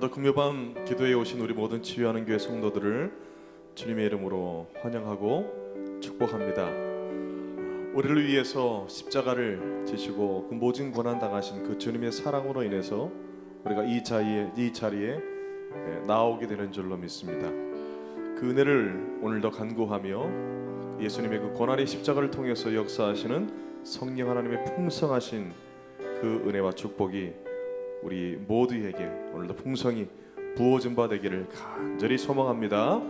오늘도 금요밤 기도에 오신 우리 모든 치유하는 교회 성도들을 주님의 이름으로 환영하고 축복합니다. 우리를 위해서 십자가를 지시고 그 모진 고난 당하신 그 주님의 사랑으로 인해서 우리가 이 자리에 나오게 되는 줄로 믿습니다. 그 은혜를 오늘도 간구하며 예수님의 그 고난의 십자가를 통해서 역사하시는 성령 하나님의 풍성하신 그 은혜와 축복이 우리 모두에게 오늘도 풍성히 부어진 바 되기를 간절히 소망합니다.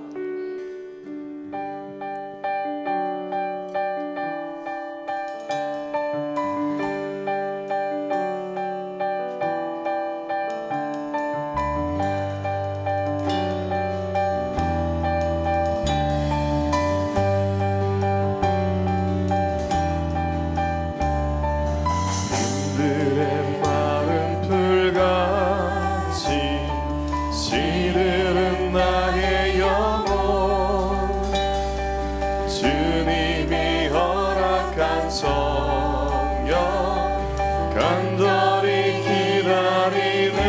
간절히 기다리네.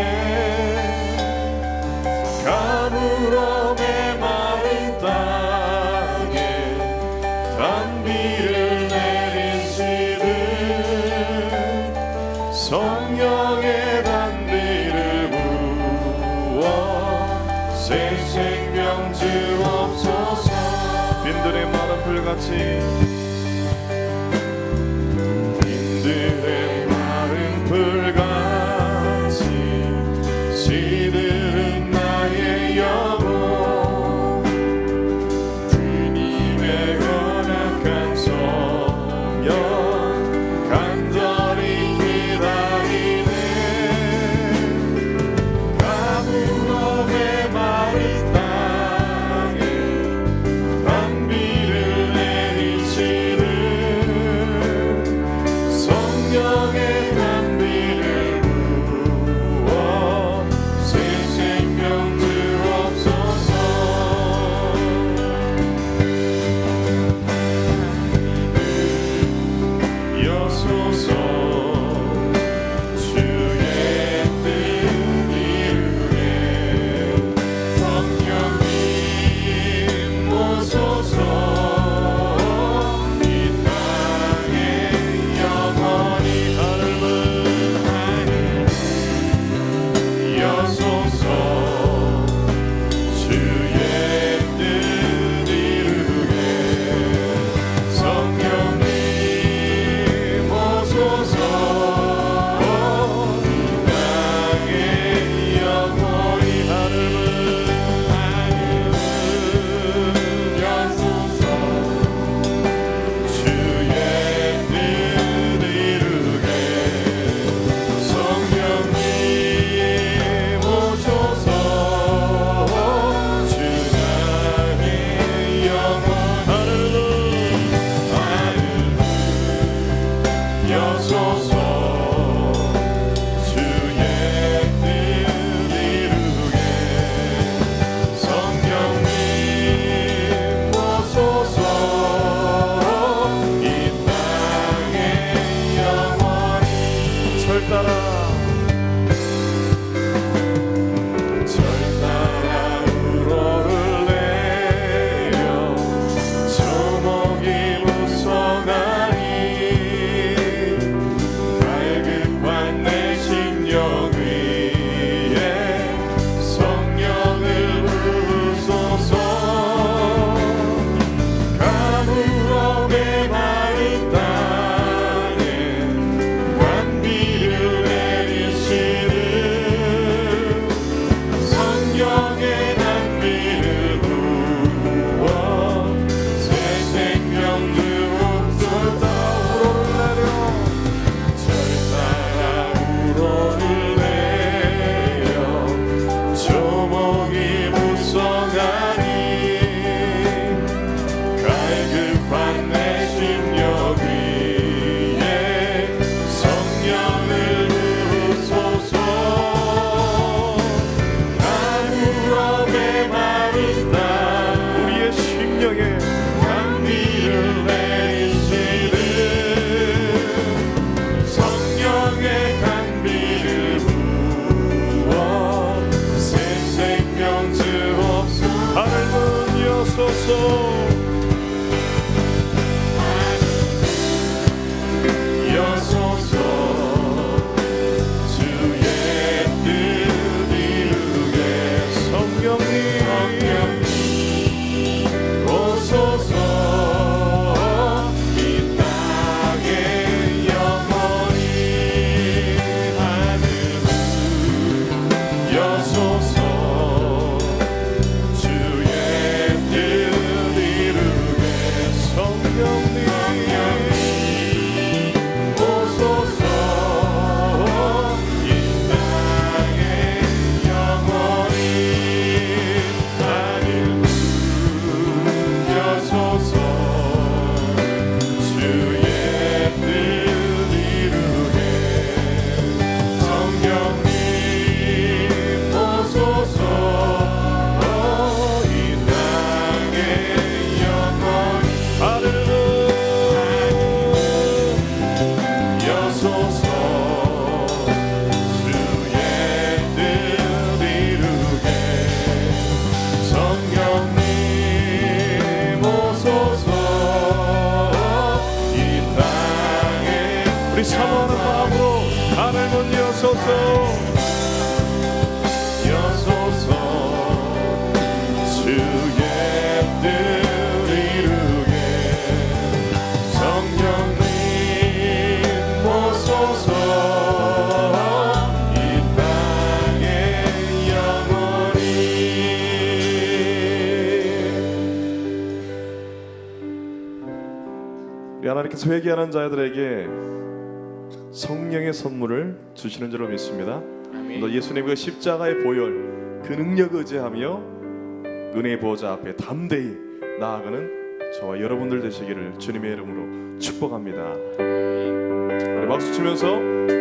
가물어 메마른 땅에 단비를 내리시듯 성령의 단비를 부어 새 생명 주옵소서. 빈들의 마른 불같이 불같이 시들은 나의 영혼. 주님의 허락한 성령 간절히 기다리네. 가물어 메마른 땅에 단비를 내리시 하나님께서 회개하는 자들에게 성령의 선물을 주시는 줄로 믿습니다. 또 예수님의 십자가의 보혈 그 능력 의지하며 은혜의 보좌 앞에 담대히 나아가는 저와 여러분들 되시기를 주님의 이름으로 축복합니다. 우리 박수 치면서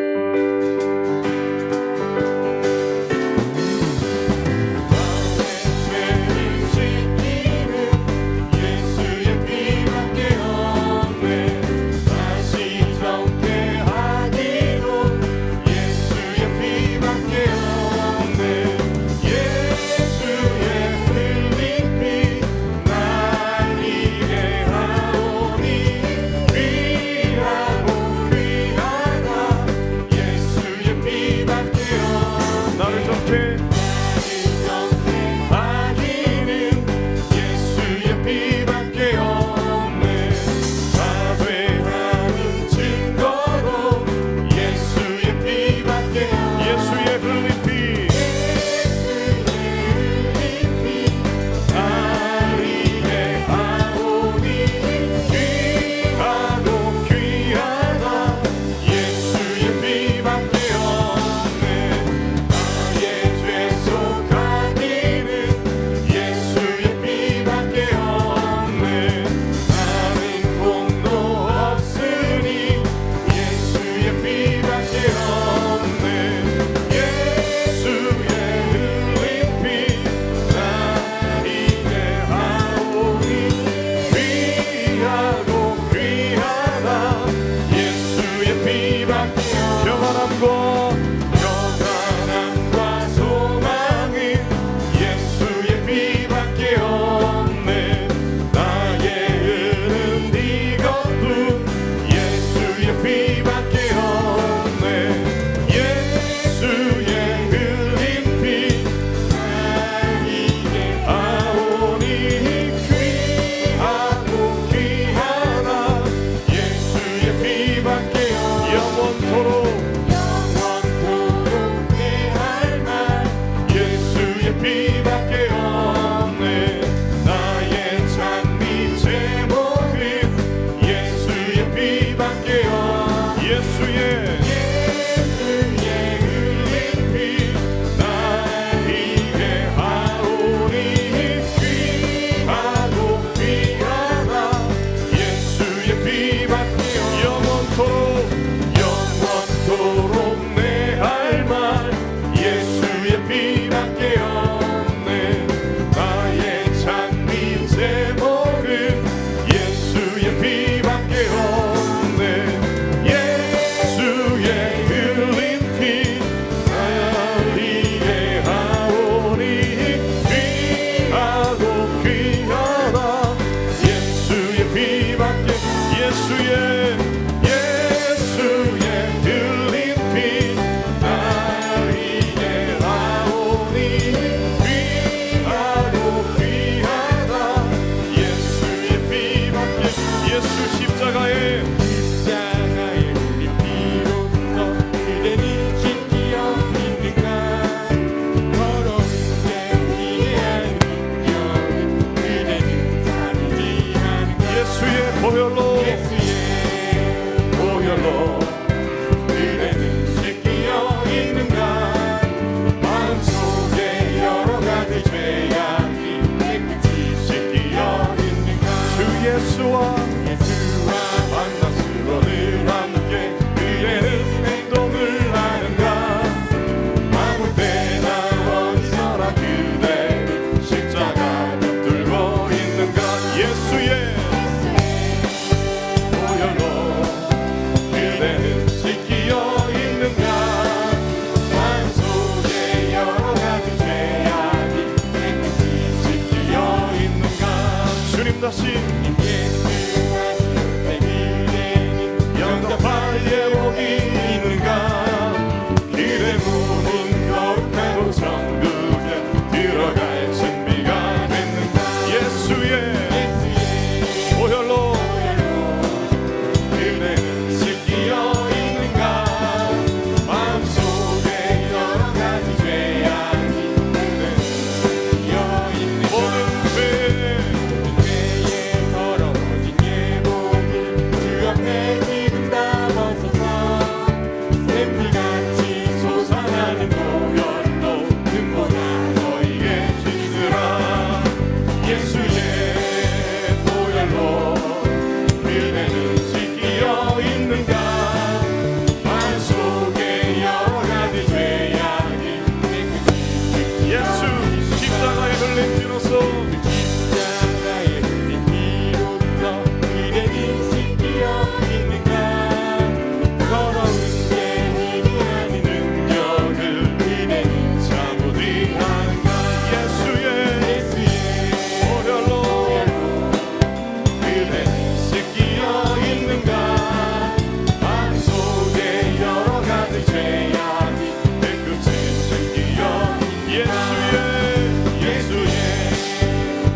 예수의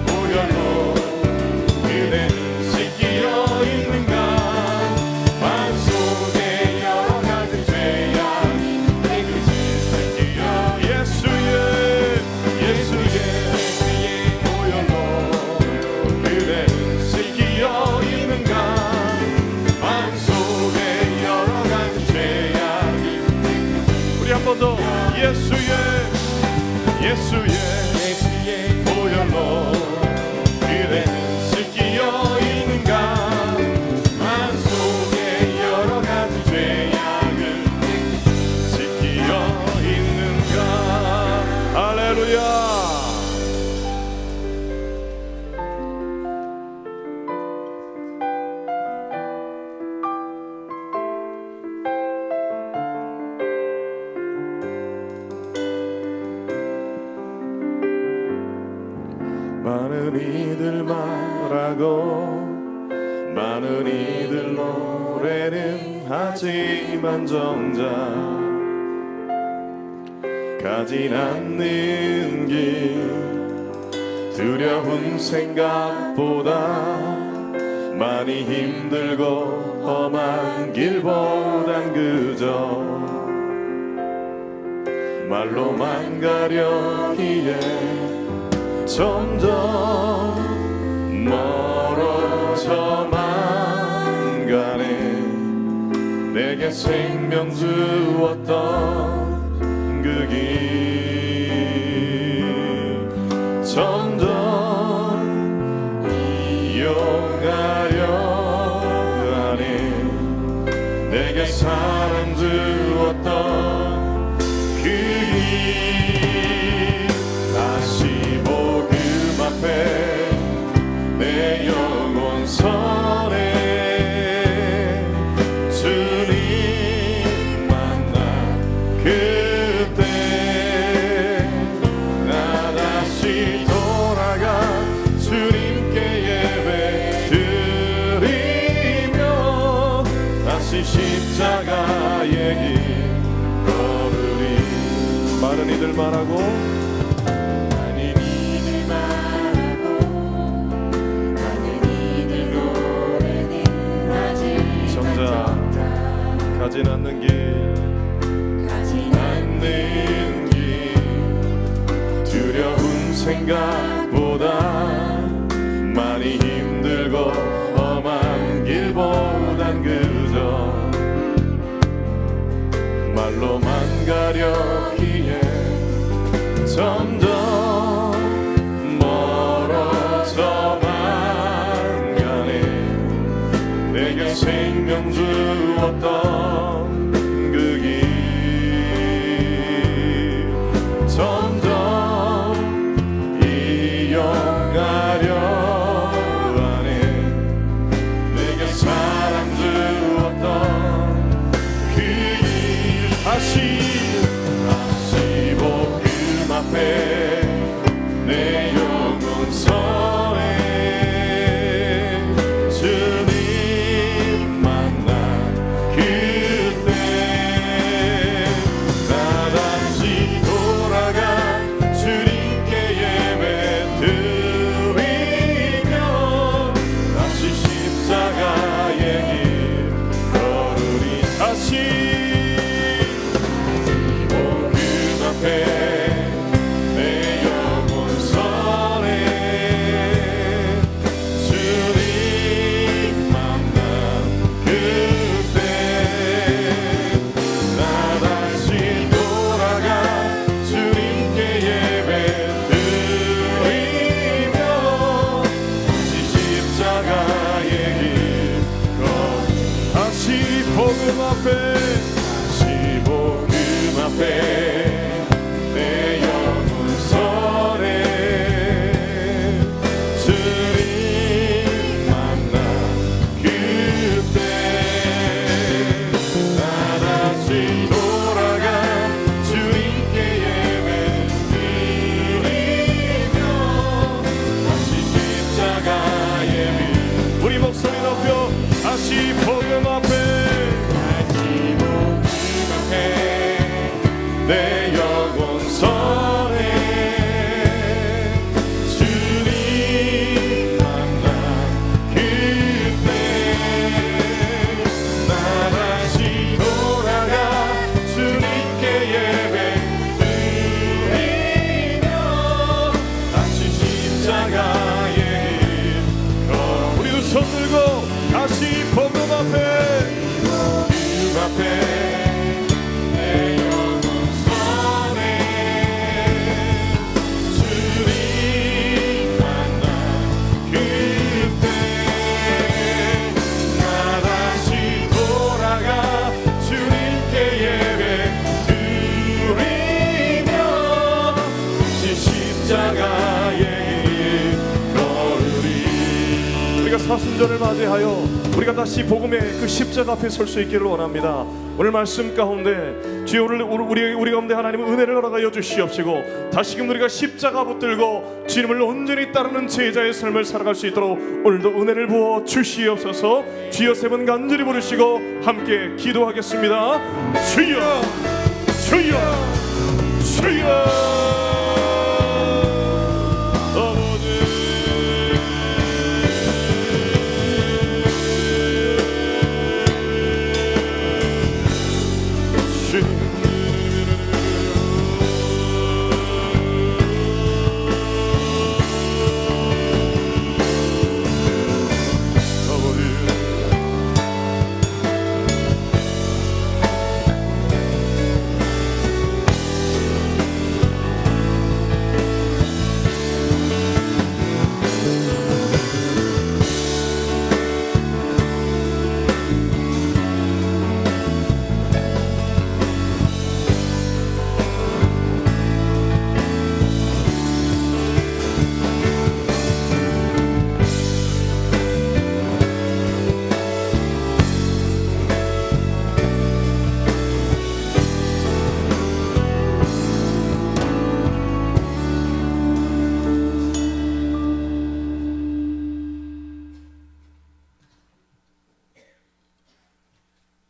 보혈로 그대는 씻기어 있는가 마음속에 여러 가지 죄악 깨끗이 씻기어 예수의 보혈로 그대는 씻기어 있는가 마음속에 여러 가지 죄악 우리 한 번 더 예수의 보혈로 그대는 씻기어 있는가 마음속에 여러 가지 죄악을 씻기어 있는가 할렐루야. 많은 이들 말하고 많은 이들 노래는 하지만 정작 가진 않는 길 두려운 생각보다 많이 힘들고 험한 길보단 그저 말로만 가려기에 점점 멀어져만 가네 내게 생명 주었던 그 길 점점 이어가려 하네 내게 사랑 주었던 그 길 다시 내 영혼 선에 주님 만나 그때 나 다시 돌아가 주님께 예배 드리며 다시 십자가의 길 걸으리 많은 이들 말하고 가진 않는 길 두려운 생각보다 많이 힘들고 험한 길보단 그저 말로만 가려기에 점점 멀어져만 가네 내게 생명 주었던 그 길 점점 이어가려 하네 내게 사랑 주었던 그 길 다시 복음 앞에 사순절을 맞이하여 우리가 다시 복음의 그 십자가 앞에 설 수 있기를 원합니다. 오늘 말씀 가운데 주여 우리 가운데 하나님 은혜를 허락하여 주시옵시고 다시금 우리가 십자가 붙들고 주님을 온전히 따르는 제자의 삶을 살아갈 수 있도록 오늘도 은혜를 부어 주시옵소서. 주여 세 번 간절히 부르시고 함께 기도하겠습니다. 주여 주여 주여.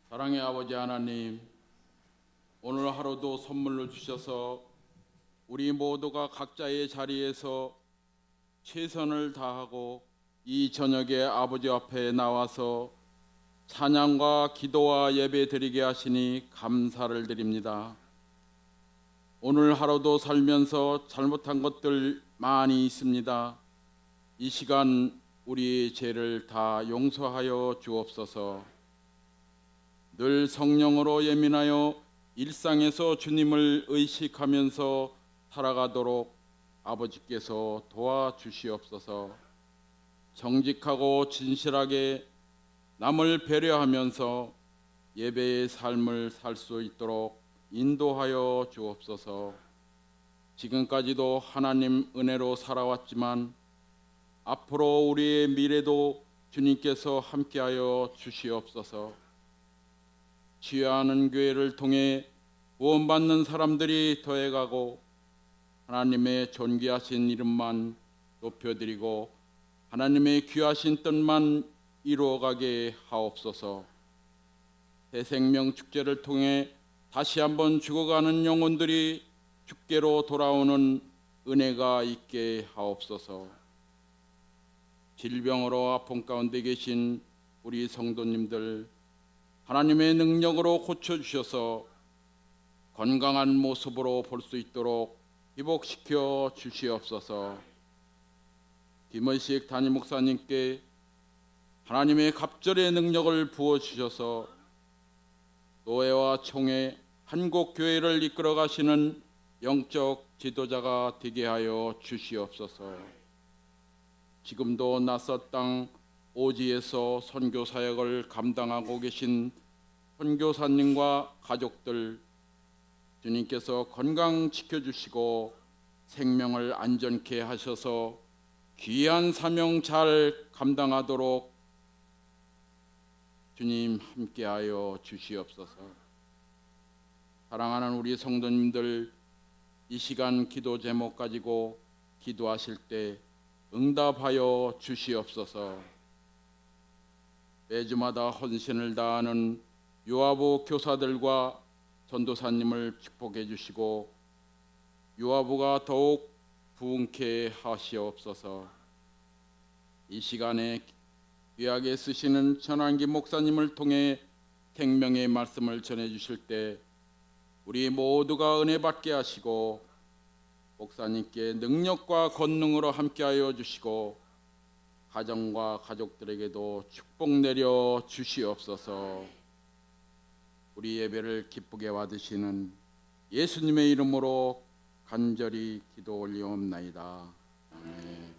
사랑의 아버지 하나님, 오늘 하루도 선물로 주셔서 우리 모두가 각자의 자리에서 최선을 다하고 이 저녁에 아버지 앞에 나와서 찬양과 기도와 예배 드리게 하시니 감사를 드립니다. 오늘 하루도 살면서 잘못한 것들 많이 있습니다. 이 시간 우리의 죄를 다 용서하여 주옵소서. 늘 성령으로 예민하여 일상에서 주님을 의식하면서 살아가도록 아버지께서 도와주시옵소서. 정직하고 진실하게 남을 배려하면서 예배의 삶을 살 수 있도록 인도하여 주옵소서. 지금까지도 하나님 은혜로 살아왔지만 앞으로 우리의 미래도 주님께서 함께하여 주시옵소서. 취하는 교회를 통해 구원받는 사람들이 더해가고 하나님의 존귀하신 이름만 높여드리고 하나님의 귀하신 뜻만 이루어가게 하옵소서. 새생명 축제를 통해 다시 한번 죽어가는 영혼들이 주께로 돌아오는 은혜가 있게 하옵소서. 질병으로 아픔 가운데 계신 우리 성도님들 하나님의 능력으로 고쳐주셔서 건강한 모습으로 볼 수 있도록 회복시켜 주시옵소서. 김의식 담임 목사님께 하나님의 갑절의 능력을 부어주셔서 노예와 총회 한국교회를 이끌어 가시는 영적 지도자가 되게 하여 주시옵소서. 지금도 낯선 땅 오지에서 선교 사역을 감당하고 계신 선교사님과 가족들 주님께서 건강 지켜주시고 생명을 안전케 하셔서 귀한 사명 잘 감당하도록 주님 함께하여 주시옵소서. 사랑하는 우리 성도님들 이 시간 기도 제목 가지고 기도하실 때 응답하여 주시옵소서. 매주마다 헌신을 다하는 유아부 교사들과 전도사님을 축복해 주시고 유아부가 더욱 부흥케 하시옵소서. 이 시간에 귀하게 쓰시는 전환기 목사님을 통해 생명의 말씀을 전해 주실 때 우리 모두가 은혜 받게 하시고 목사님께 능력과 권능으로 함께하여 주시고 가정과 가족들에게도 축복 내려 주시옵소서. 우리 예배를 기쁘게 받으시는 예수님의 이름으로 간절히 기도 올리옵나이다. 아멘.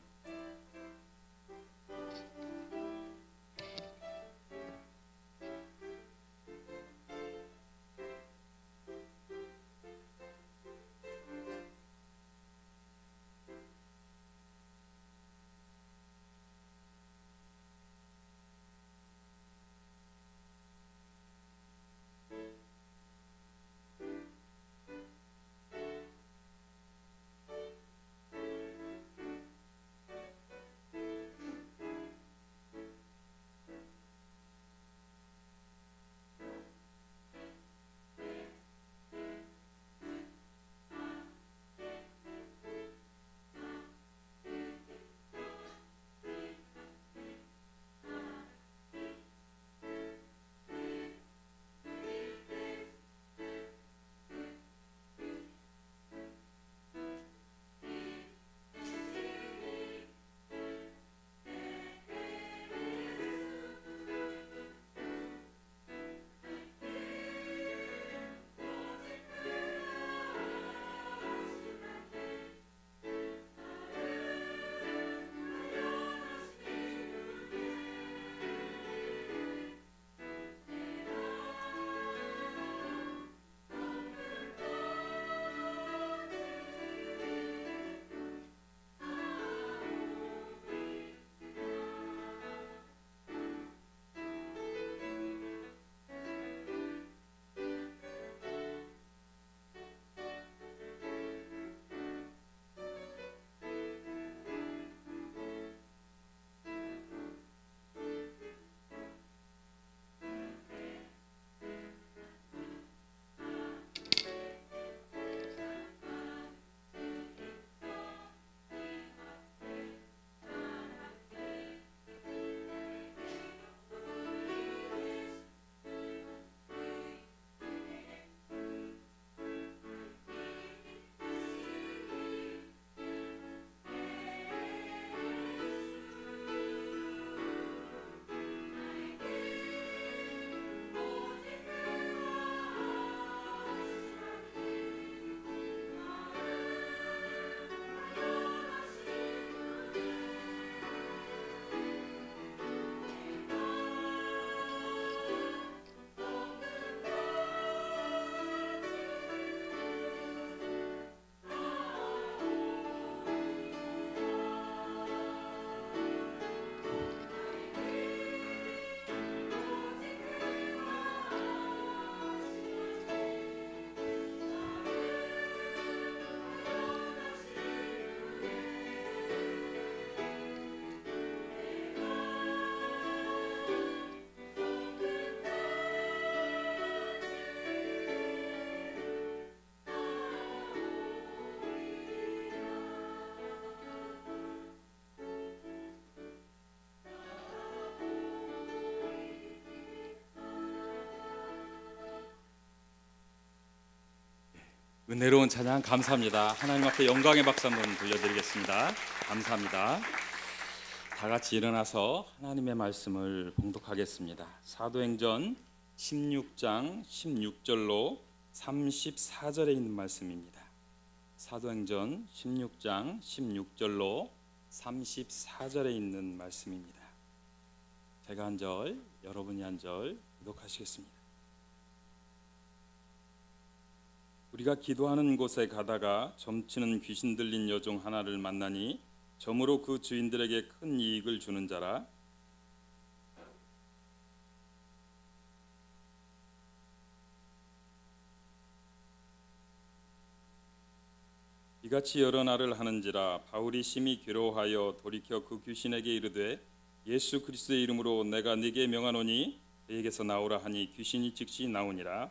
은혜로운 찬양 감사합니다. 하나님 앞에 영광의 박수 한번 돌려드리겠습니다. 감사합니다. 다 같이 일어나서 하나님의 말씀을 봉독하겠습니다. 사도행전 16장 16절로 34절에 있는 말씀입니다. 사도행전 16장 16절로 34절에 있는 말씀입니다. 제가 한 절, 여러분이 한 절 교독하시겠습니다. 우리가 기도하는 곳에 가다가 점치는 귀신 들린 여종 하나를 만나니 점으로 그 주인들에게 큰 이익을 주는 자라. 이같이 여러 날을 하는지라 바울이 심히 괴로워하여 돌이켜 그 귀신에게 이르되 예수 그리스도의 이름으로 내가 네게 명하노니 그에게서 나오라 하니 귀신이 즉시 나오니라.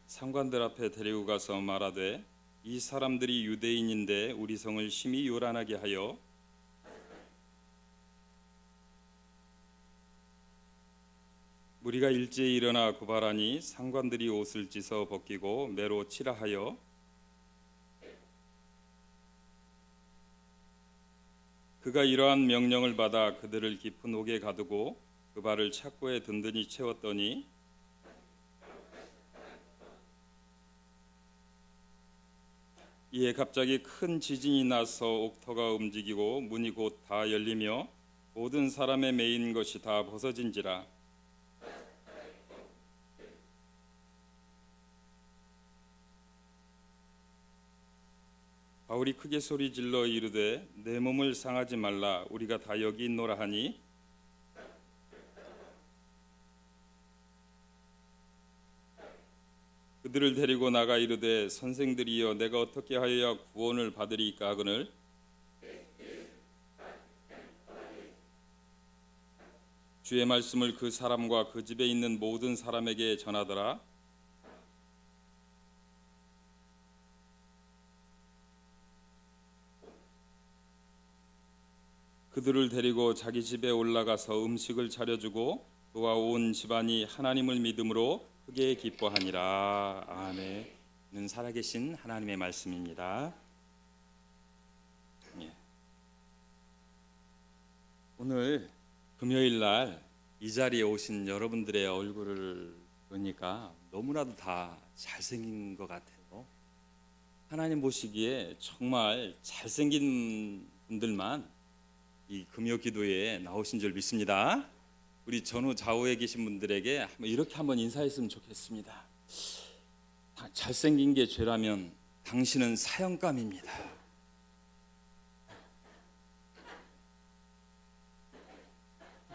상관들 앞에 데리고 가서 말하되 이 사람들이 유대인인데 우리 성을 심히 요란하게 하여 무리가 일제히 일어나 고발하니 상관들이 옷을 찢어 벗기고 매로 치라 하여 그가 이러한 명령을 받아 그들을 깊은 옥에 가두고 그 발을 착고에 든든히 채웠더니 이에 갑자기 큰 지진이 나서 옥터가 움직이고 문이 곧 다 열리며 모든 사람의 매인 것이 다 벗어진지라. 바울이 크게 소리질러 이르되 내 몸을 상하지 말라 우리가 다 여기 있노라 하니 그들을 데리고 나가 이르되 선생들이여 내가 어떻게 하여야 구원을 받으리까 하거늘 주의 말씀을 그 사람과 그 집에 있는 모든 사람에게 전하더라. 그들을 데리고 자기 집에 올라가서 음식을 차려주고 그와 온 집안이 하나님을 믿음으로 크게 기뻐하니라. 아멘. 는 살아계신 하나님의 말씀입니다. 예. 오늘 금요일 날 이 자리에 오신 여러분들의 얼굴을 보니까 너무나도 다 잘생긴 것 같아요. 하나님 보시기에 정말 잘생긴 분들만 이 금요 기도에 나오신 줄 믿습니다. 우리 전후 좌우에 계신 분들에게 이렇게 한번 인사했으면 좋겠습니다. 잘생긴 게 죄라면 당신은 사형감입니다.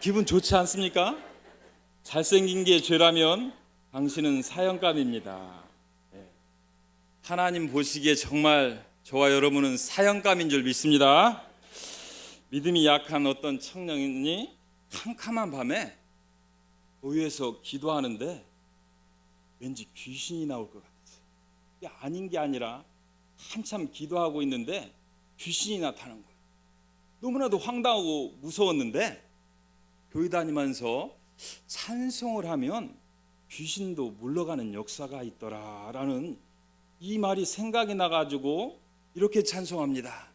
기분 좋지 않습니까? 잘생긴 게 죄라면 당신은 사형감입니다. 하나님 보시기에 정말 저와 여러분은 사형감인 줄 믿습니다. 믿음이 약한 어떤 청년이 캄캄한 밤에 교회에서 기도하는데 왠지 귀신이 나올 것 같았어요. 이게 아닌 게 아니라 한참 기도하고 있는데 귀신이 나타난 거예요. 너무나도 황당하고 무서웠는데 교회 다니면서 찬송을 하면 귀신도 물러가는 역사가 있더라라는 이 말이 생각이 나가지고 이렇게 찬송합니다.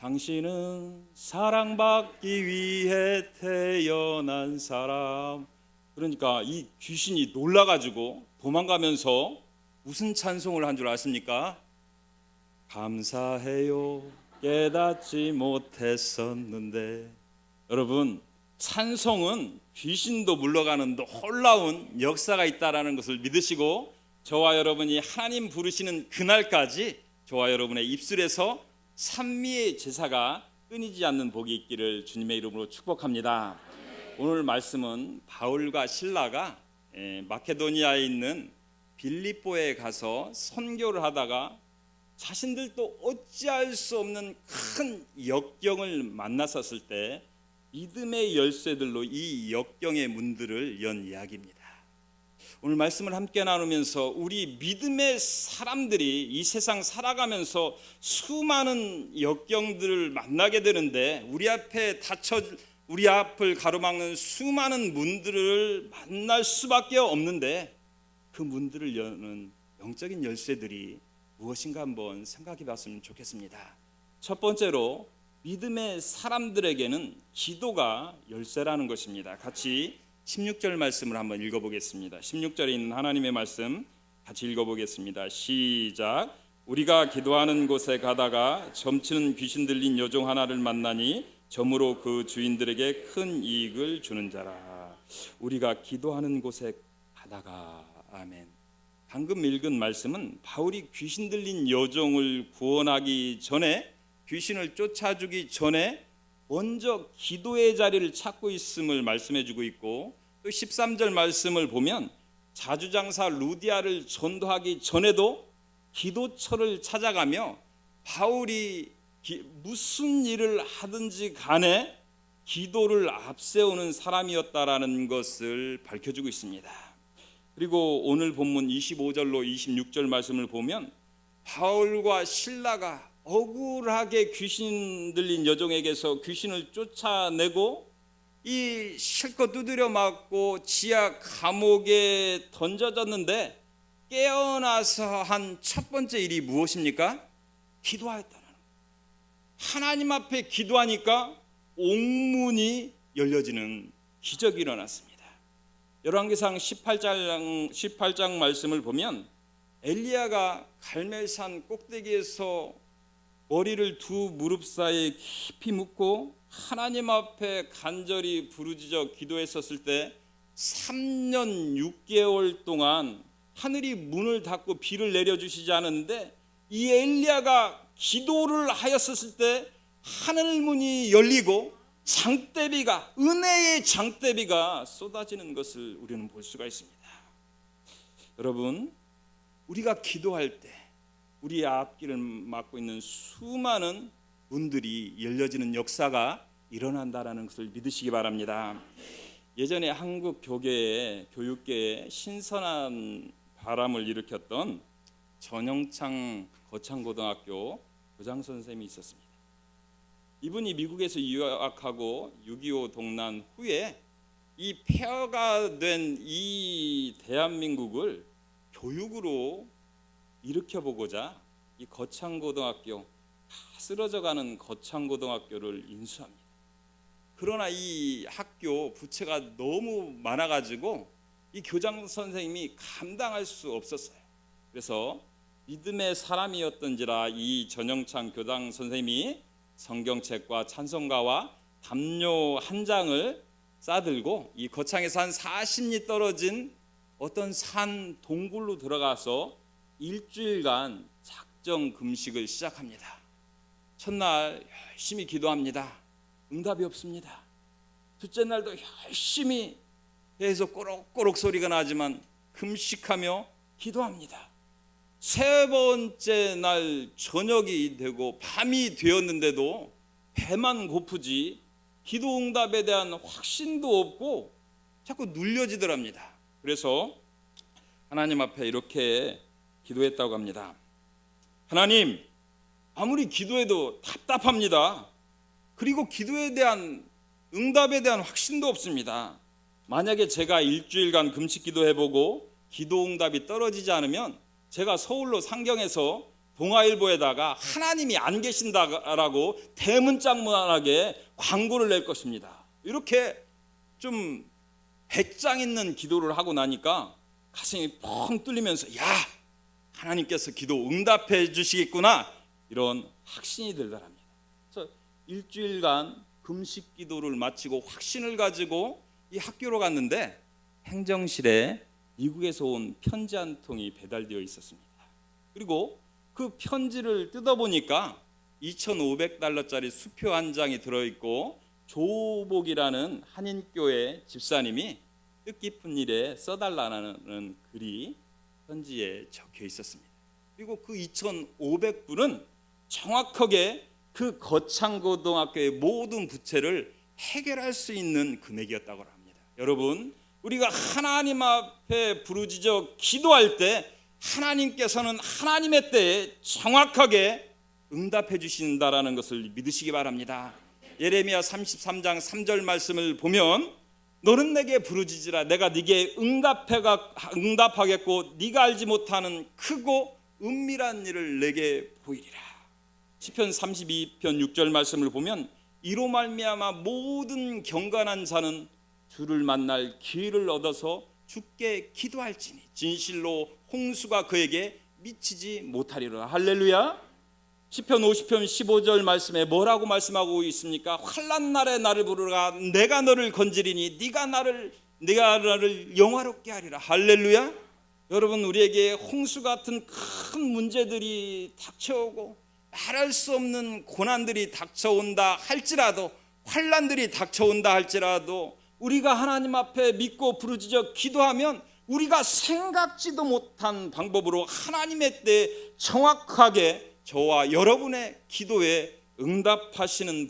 당신은 사랑받기 위해 태어난 사람. 그러니까 이 귀신이 놀라가지고 도망가면서 무슨 찬송을 한 줄 아십니까? 감사해요 깨닫지 못했었는데. 여러분, 찬송은 귀신도 물러가는 놀라운 역사가 있다라는 것을 믿으시고 저와 여러분이 하나님 부르시는 그날까지 저와 여러분의 입술에서 찬미의 제사가 끊이지 않는 복이 있기를 주님의 이름으로 축복합니다. 오늘 말씀은 바울과 실라가 마케도니아에 있는 빌립보에 가서 선교를 하다가 자신들도 어찌할 수 없는 큰 역경을 만났었을 때 믿음의 열쇠들로 이 역경의 문들을 연 이야기입니다. 오늘 말씀을 함께 나누면서 우리 믿음의 사람들이 이 세상 살아가면서 수많은 역경들을 만나게 되는데 우리 앞에 우리 앞을 가로막는 수많은 문들을 만날 수밖에 없는데 그 문들을 여는 영적인 열쇠들이 무엇인가 한번 생각해 봤으면 좋겠습니다. 첫 번째로 믿음의 사람들에게는 기도가 열쇠라는 것입니다. 같이 16절 말씀을 한번 읽어보겠습니다. 16절에 있는 하나님의 말씀 같이 읽어보겠습니다. 시작. 우리가 기도하는 곳에 가다가 점치는 귀신 들린 여종 하나를 만나니 점으로 그 주인들에게 큰 이익을 주는 자라. 우리가 기도하는 곳에 가다가. 아멘. 방금 읽은 말씀은 바울이 귀신 들린 여종을 구원하기 전에, 귀신을 쫓아주기 전에 먼저 기도의 자리를 찾고 있음을 말씀해주고 있고, 또 13절 말씀을 보면 자주장사 루디아를 전도하기 전에도 기도처를 찾아가며 바울이 무슨 일을 하든지 간에 기도를 앞세우는 사람이었다라는 것을 밝혀주고 있습니다. 그리고 오늘 본문 25절로 26절 말씀을 보면 바울과 실라가 억울하게 귀신 들린 여종에게서 귀신을 쫓아내고 이 실컷 두드려 맞고 지하 감옥에 던져졌는데 깨어나서 한 첫 번째 일이 무엇입니까? 기도하였다는 거예요. 하나님 앞에 기도하니까 옥문이 열려지는 기적이 일어났습니다. 열왕기상 18장 말씀을 보면 엘리야가 갈멜산 꼭대기에서 머리를 두 무릎 사이에 깊이 묻고 하나님 앞에 간절히 부르짖어 기도했었을 때 3년 6개월 동안 하늘이 문을 닫고 비를 내려주시지 않았는데 이 엘리야가 기도를 하였었을 때 하늘 문이 열리고 장대비가, 은혜의 장대비가 쏟아지는 것을 우리는 볼 수가 있습니다. 여러분, 우리가 기도할 때 우리 앞길을 막고 있는 수많은 문들이 열려지는 역사가 일어난다라는 것을 믿으시기 바랍니다. 예전에 한국 교육계에 신선한 바람을 일으켰던 전영창 거창고등학교 교장 선생님이 있었습니다. 이분이 미국에서 유학하고 6.25 동란 후에 이 폐허가 된 이 대한민국을 교육으로 일으켜보고자 이 거창고등학교, 다 쓰러져가는 거창고등학교를 인수합니다. 그러나 이 학교 부채가 너무 많아가지고 이 교장 선생님이 감당할 수 없었어요. 그래서 믿음의 사람이었던지라 이 전영창 교장 선생님이 성경책과 찬송가와 담요 한 장을 싸들고 이 거창에서 한 40리 떨어진 어떤 산 동굴로 들어가서 일주일간 작정 금식을 시작합니다. 첫날 열심히 기도합니다. 응답이 없습니다. 둘째 날도 열심히 해서 꼬록꼬록 소리가 나지만 금식하며 기도합니다. 세 번째 날 저녁이 되고 밤이 되었는데도 배만 고프지 기도 응답에 대한 확신도 없고 자꾸 눌려지더랍니다. 그래서 하나님 앞에 이렇게 기도했다고 합니다. 하나님, 아무리 기도해도 답답합니다. 그리고 기도에 대한 응답에 대한 확신도 없습니다. 만약에 제가 일주일간 금식 기도해보고 기도 응답이 떨어지지 않으면 제가 서울로 상경해서 동아일보에다가 하나님이 안 계신다라고 대문짝만하게 광고를 낼 것입니다. 이렇게 좀 배짱 있는 기도를 하고 나니까 가슴이 펑 뚫리면서 야, 하나님께서 기도 응답해 주시겠구나, 이런 확신이 들더랍니다. 그래서 일주일간 금식 기도를 마치고 확신을 가지고 이 학교로 갔는데 행정실에 미국에서 온 편지 한 통이 배달되어 있었습니다. 그리고 그 편지를 뜯어보니까 $2,500짜리 수표 한 장이 들어있고 조복이라는 한인교회 집사님이 뜻깊은 일에 써달라는 글이 편지에 적혀 있었습니다. 그리고 그 2,500불은 정확하게 그 거창고등학교의 모든 부채를 해결할 수 있는 금액이었다고 합니다. 여러분, 우리가 하나님 앞에 부르짖어 기도할 때 하나님께서는 하나님의 때에 정확하게 응답해 주신다라는 것을 믿으시기 바랍니다. 예레미야 33장 3절 말씀을 보면 너는 내게 부르짖으라 내가 네게 응답하겠고 네가 알지 못하는 크고 은밀한 일을 내게 보이리라. 시편 32편 6절 말씀을 보면 이로 말미암아 모든 경건한 자는 주를 만날 기회를 얻어서 주께 기도할지니 진실로 홍수가 그에게 미치지 못하리라. 할렐루야. 시편 50편 15절 말씀에 뭐라고 말씀하고 있습니까? 환난 날에 나를 부르라 내가 너를 건지리니 네가 나를 영화롭게 하리라. 할렐루야. 여러분, 우리에게 홍수 같은 큰 문제들이 닥쳐오고 말할 수 없는 고난들이 닥쳐온다 할지라도, 환난들이 닥쳐온다 할지라도 우리가 하나님 앞에 믿고 부르짖어 기도하면 우리가 생각지도 못한 방법으로 하나님의 때에 정확하게 저와 여러분의 기도에 응답하시는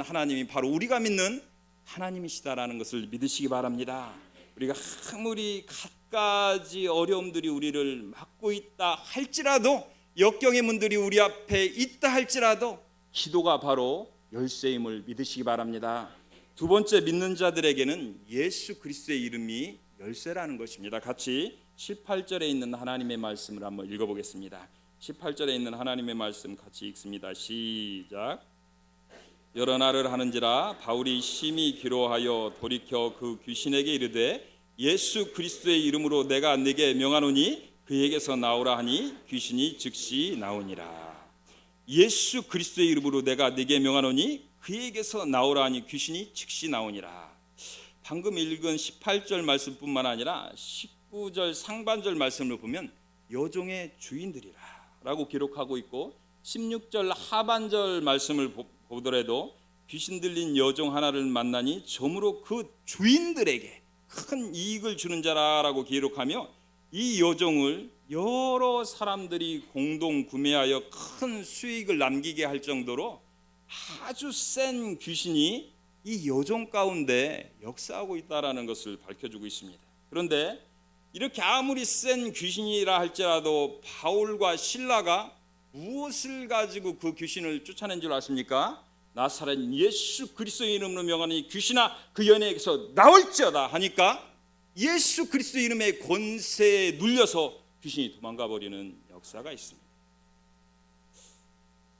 하나님이 바로 우리가 믿는 하나님이시다라는 것을 믿으시기 바랍니다. 우리가 아무리 갖가지 어려움들이 우리를 막고 있다 할지라도, 역경의 문들이 우리 앞에 있다 할지라도 기도가 바로 열쇠임을 믿으시기 바랍니다. 두 번째, 믿는 자들에게는 예수 그리스도의 이름이 열쇠라는 것입니다. 같이 18절에 있는 하나님의 말씀을 한번 읽어보겠습니다. 18절에 있는 하나님의 말씀 같이 읽습니다. 시작. 여러 날을 하는지라 바울이 심히 기로하여 돌이켜 그 귀신에게 이르되 예수 그리스도의 이름으로 내가 네게 명하노니 그에게서 나오라 하니 귀신이 즉시 나오니라. 예수 그리스도의 이름으로 내가 네게 명하노니 그에게서 나오라 하니 귀신이 즉시 나오니라. 방금 읽은 18절 말씀뿐만 아니라 19절 상반절 말씀을 보면 여종의 주인들이라 라고 기록하고 있고, 16절 하반절 말씀을 보더라도 귀신 들린 여종 하나를 만나니 점으로 그 주인들에게 큰 이익을 주는 자라라고 기록하며, 이 여종을 여러 사람들이 공동 구매하여 큰 수익을 남기게 할 정도로 아주 센 귀신이 이 여종 가운데 역사하고 있다라는 것을 밝혀주고 있습니다. 그런데 이렇게 아무리 센 귀신이라 할지라도 바울과 실라가 무엇을 가지고 그 귀신을 쫓아낸 줄 아십니까? 나사렛 예수 그리스도의 이름으로 명하니 귀신아 그 연예에게서 나올지어다 하니까 예수 그리스도 이름의 권세에 눌려서 귀신이 도망가 버리는 역사가 있습니다.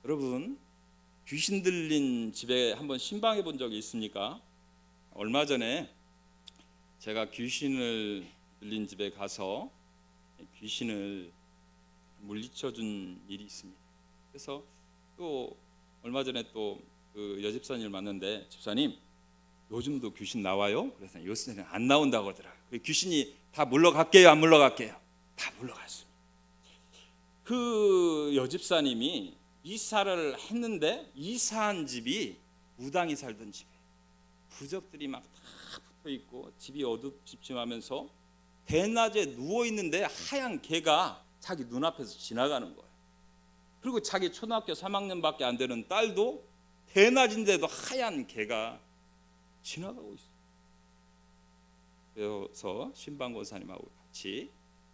여러분, 귀신 들린 집에 한번 신방해 본 적이 있습니까? 얼마 전에 제가 귀신을 들린 집에 가서 귀신을 물리쳐 준 일이 있습니다. 그래서 또 얼마 전에 또 그 여집사님을 만났는데, 집사님 요즘도 귀신 나와요? 그래서 요새는 안 나온다고 하더라고요. 귀신이 다 물러갈게요, 안 물러갈게요? 다 물러갔습니다. 그 여집사님이 이사를 했는데 이사한 집이 무당이 살던 집이에요. 부적들이 막 다 붙어 있고 집이 어둡집침하면서 대낮에 누워 있는데 하얀 개가 자기 눈앞에서 지나가는 거예요. 그리고 자기 초등학교 3학년밖에 안 되는 딸도 대낮인데도 하얀 개가 지나가고 있어요. 그래서 신방 권사님하고 같이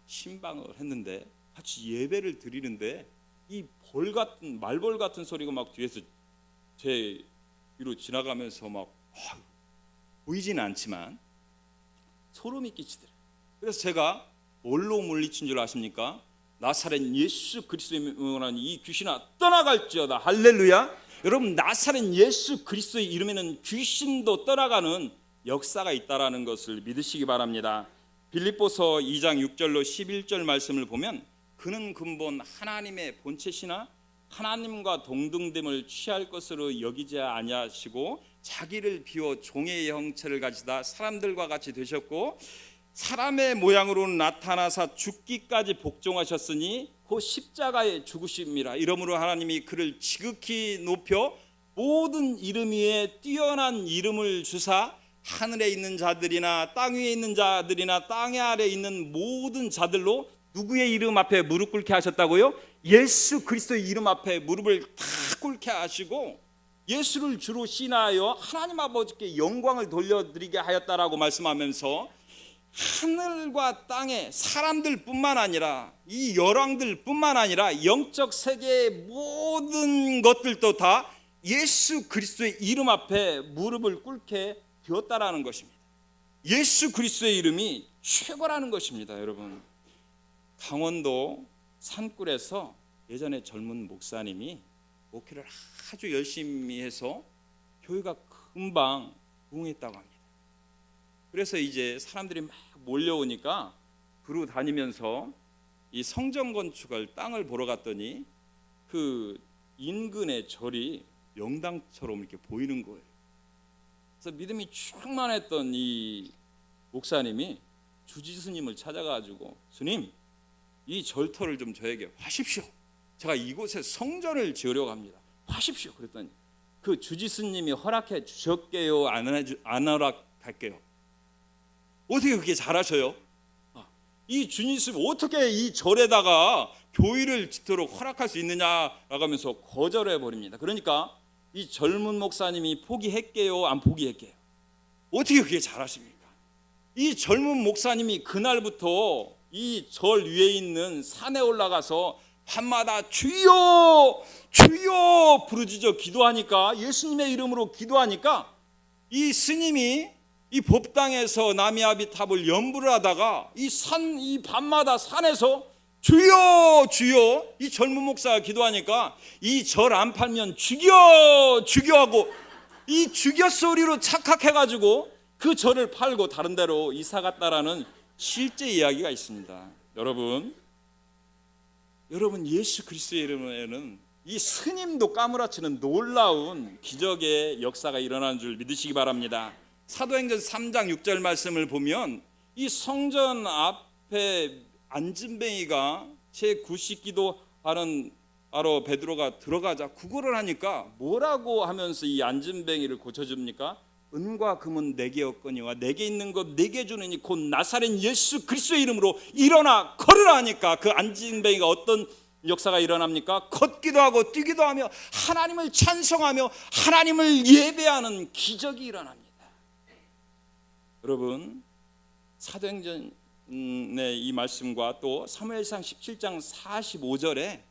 신방을 했는데, 같이 예배를 드리는데 이 말벌 같은 소리가 막 뒤에서 제 위로 지나가면서 막 보이지는 않지만 소름이 끼치더래요. 그래서 제가 뭘로 물리친 줄 아십니까? 나사렛 예수 그리스도의 명하니 이 귀신아 떠나갈지어다. 할렐루야. 여러분, 나사렛 예수 그리스도의 이름에는 귀신도 떠나가는 역사가 있다라는 것을 믿으시기 바랍니다. 빌립보서 2장 6절로 11절 말씀을 보면 그는 근본 하나님의 본체시나 하나님과 동등됨을 취할 것으로 여기지 아니하시고 자기를 비워 종의 형체를 가지다 사람들과 같이 되셨고 사람의 모양으로 나타나사 죽기까지 복종하셨으니 그 십자가의 죽으심이라. 이러므로 하나님이 그를 지극히 높여 모든 이름 위에 뛰어난 이름을 주사 하늘에 있는 자들이나 땅 위에 있는 자들이나 땅 아래 있는 모든 자들로 누구의 이름 앞에 무릎 꿇게 하셨다고요? 예수 그리스도의 이름 앞에 무릎을 다 꿇게 하시고 예수를 주로 신하여 하나님 아버지께 영광을 돌려드리게 하였다라고 말씀하면서 하늘과 땅의 사람들뿐만 아니라 이 열왕들뿐만 아니라 영적 세계의 모든 것들도 다 예수 그리스도의 이름 앞에 무릎을 꿇게 되었다라는 것입니다. 예수 그리스도의 이름이 최고라는 것입니다. 여러분, 강원도 산골에서 예전에 젊은 목사님이 목회를 아주 열심히 해서 교회가 금방 부흥했다고 합니다. 그래서 이제 사람들이 막 몰려오니까 그러고 다니면서 이 성전 건축할 땅을 보러 갔더니 그 인근의 절이 명당처럼 이렇게 보이는 거예요. 그래서 믿음이 충만했던 이 목사님이 주지스님을 찾아가지고, 스님, 이 절터를 좀 저에게 하십시오. 제가 이곳에 성전을 지으려고 합니다. 하십시오. 그랬더니 그 주지스님이 허락해 주셨게요? 안 허락할게요? 어떻게 그렇게 잘하셔요? 이 주지스님 어떻게 이 절에다가 교회를 짓도록 허락할 수 있느냐라고 하면서 거절해 버립니다. 그러니까 이 젊은 목사님이 포기할게요? 안 포기할게요? 어떻게 그렇게 잘하십니까? 이 젊은 목사님이 그날부터 이 절 위에 있는 산에 올라가서 밤마다 주여 주여 부르짖어 기도하니까, 예수님의 이름으로 기도하니까 이 스님이 이 법당에서 나미아비 탑을 연부를 하다가 이 밤마다 산에서 주여 주여, 이 젊은 목사가 기도하니까 이 절 안 팔면 죽여 죽여 하고 이 죽여 소리로 착각해가지고 그 절을 팔고 다른 데로 이사 갔다라는 실제 이야기가 있습니다. 여러분 예수 그리스도의 이름에는 이 스님도 까무라치는 놀라운 기적의 역사가 일어나는 줄 믿으시기 바랍니다. 사도행전 3장 6절 말씀을 보면 이 성전 앞에 안진뱅이가 제9식기도 하러 베드로가 들어가자 구걸을 하니까 뭐라고 하면서 이 안진뱅이를 고쳐줍니까? 은과 금은 내게 없거니와 내게 있는 것 내게 주느니 곧 나사렛 예수 그리스도의 이름으로 일어나 걸으라 하니까 그 안진뱅이가 어떤 역사가 일어납니까? 걷기도 하고 뛰기도 하며 하나님을 찬송하며 하나님을 예배하는 기적이 일어납니다. 여러분, 사도행전의 이 말씀과 또 사무엘상 17장 45절에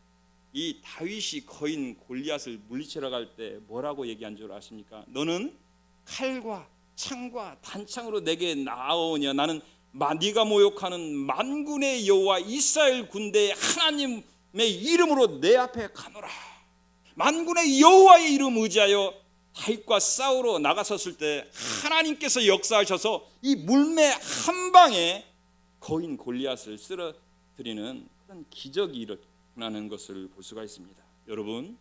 이 다윗이 거인 골리앗을 물리치러 갈 때 뭐라고 얘기한 줄 아십니까? 너는 칼과 창과 단창으로 내게 나아오냐? 나는 네가 모욕하는 만군의 여호와 이스라엘 군대의 하나님의 이름으로 내 앞에 가노라. 만군의 여호와의 이름 의지하여 다윗과 싸우러 나가섰을 때 하나님께서 역사하셔서 이 물매 한 방에 거인 골리앗을 쓰러뜨리는 그런 기적이 일어나는 것을 볼 수가 있습니다. 여러분,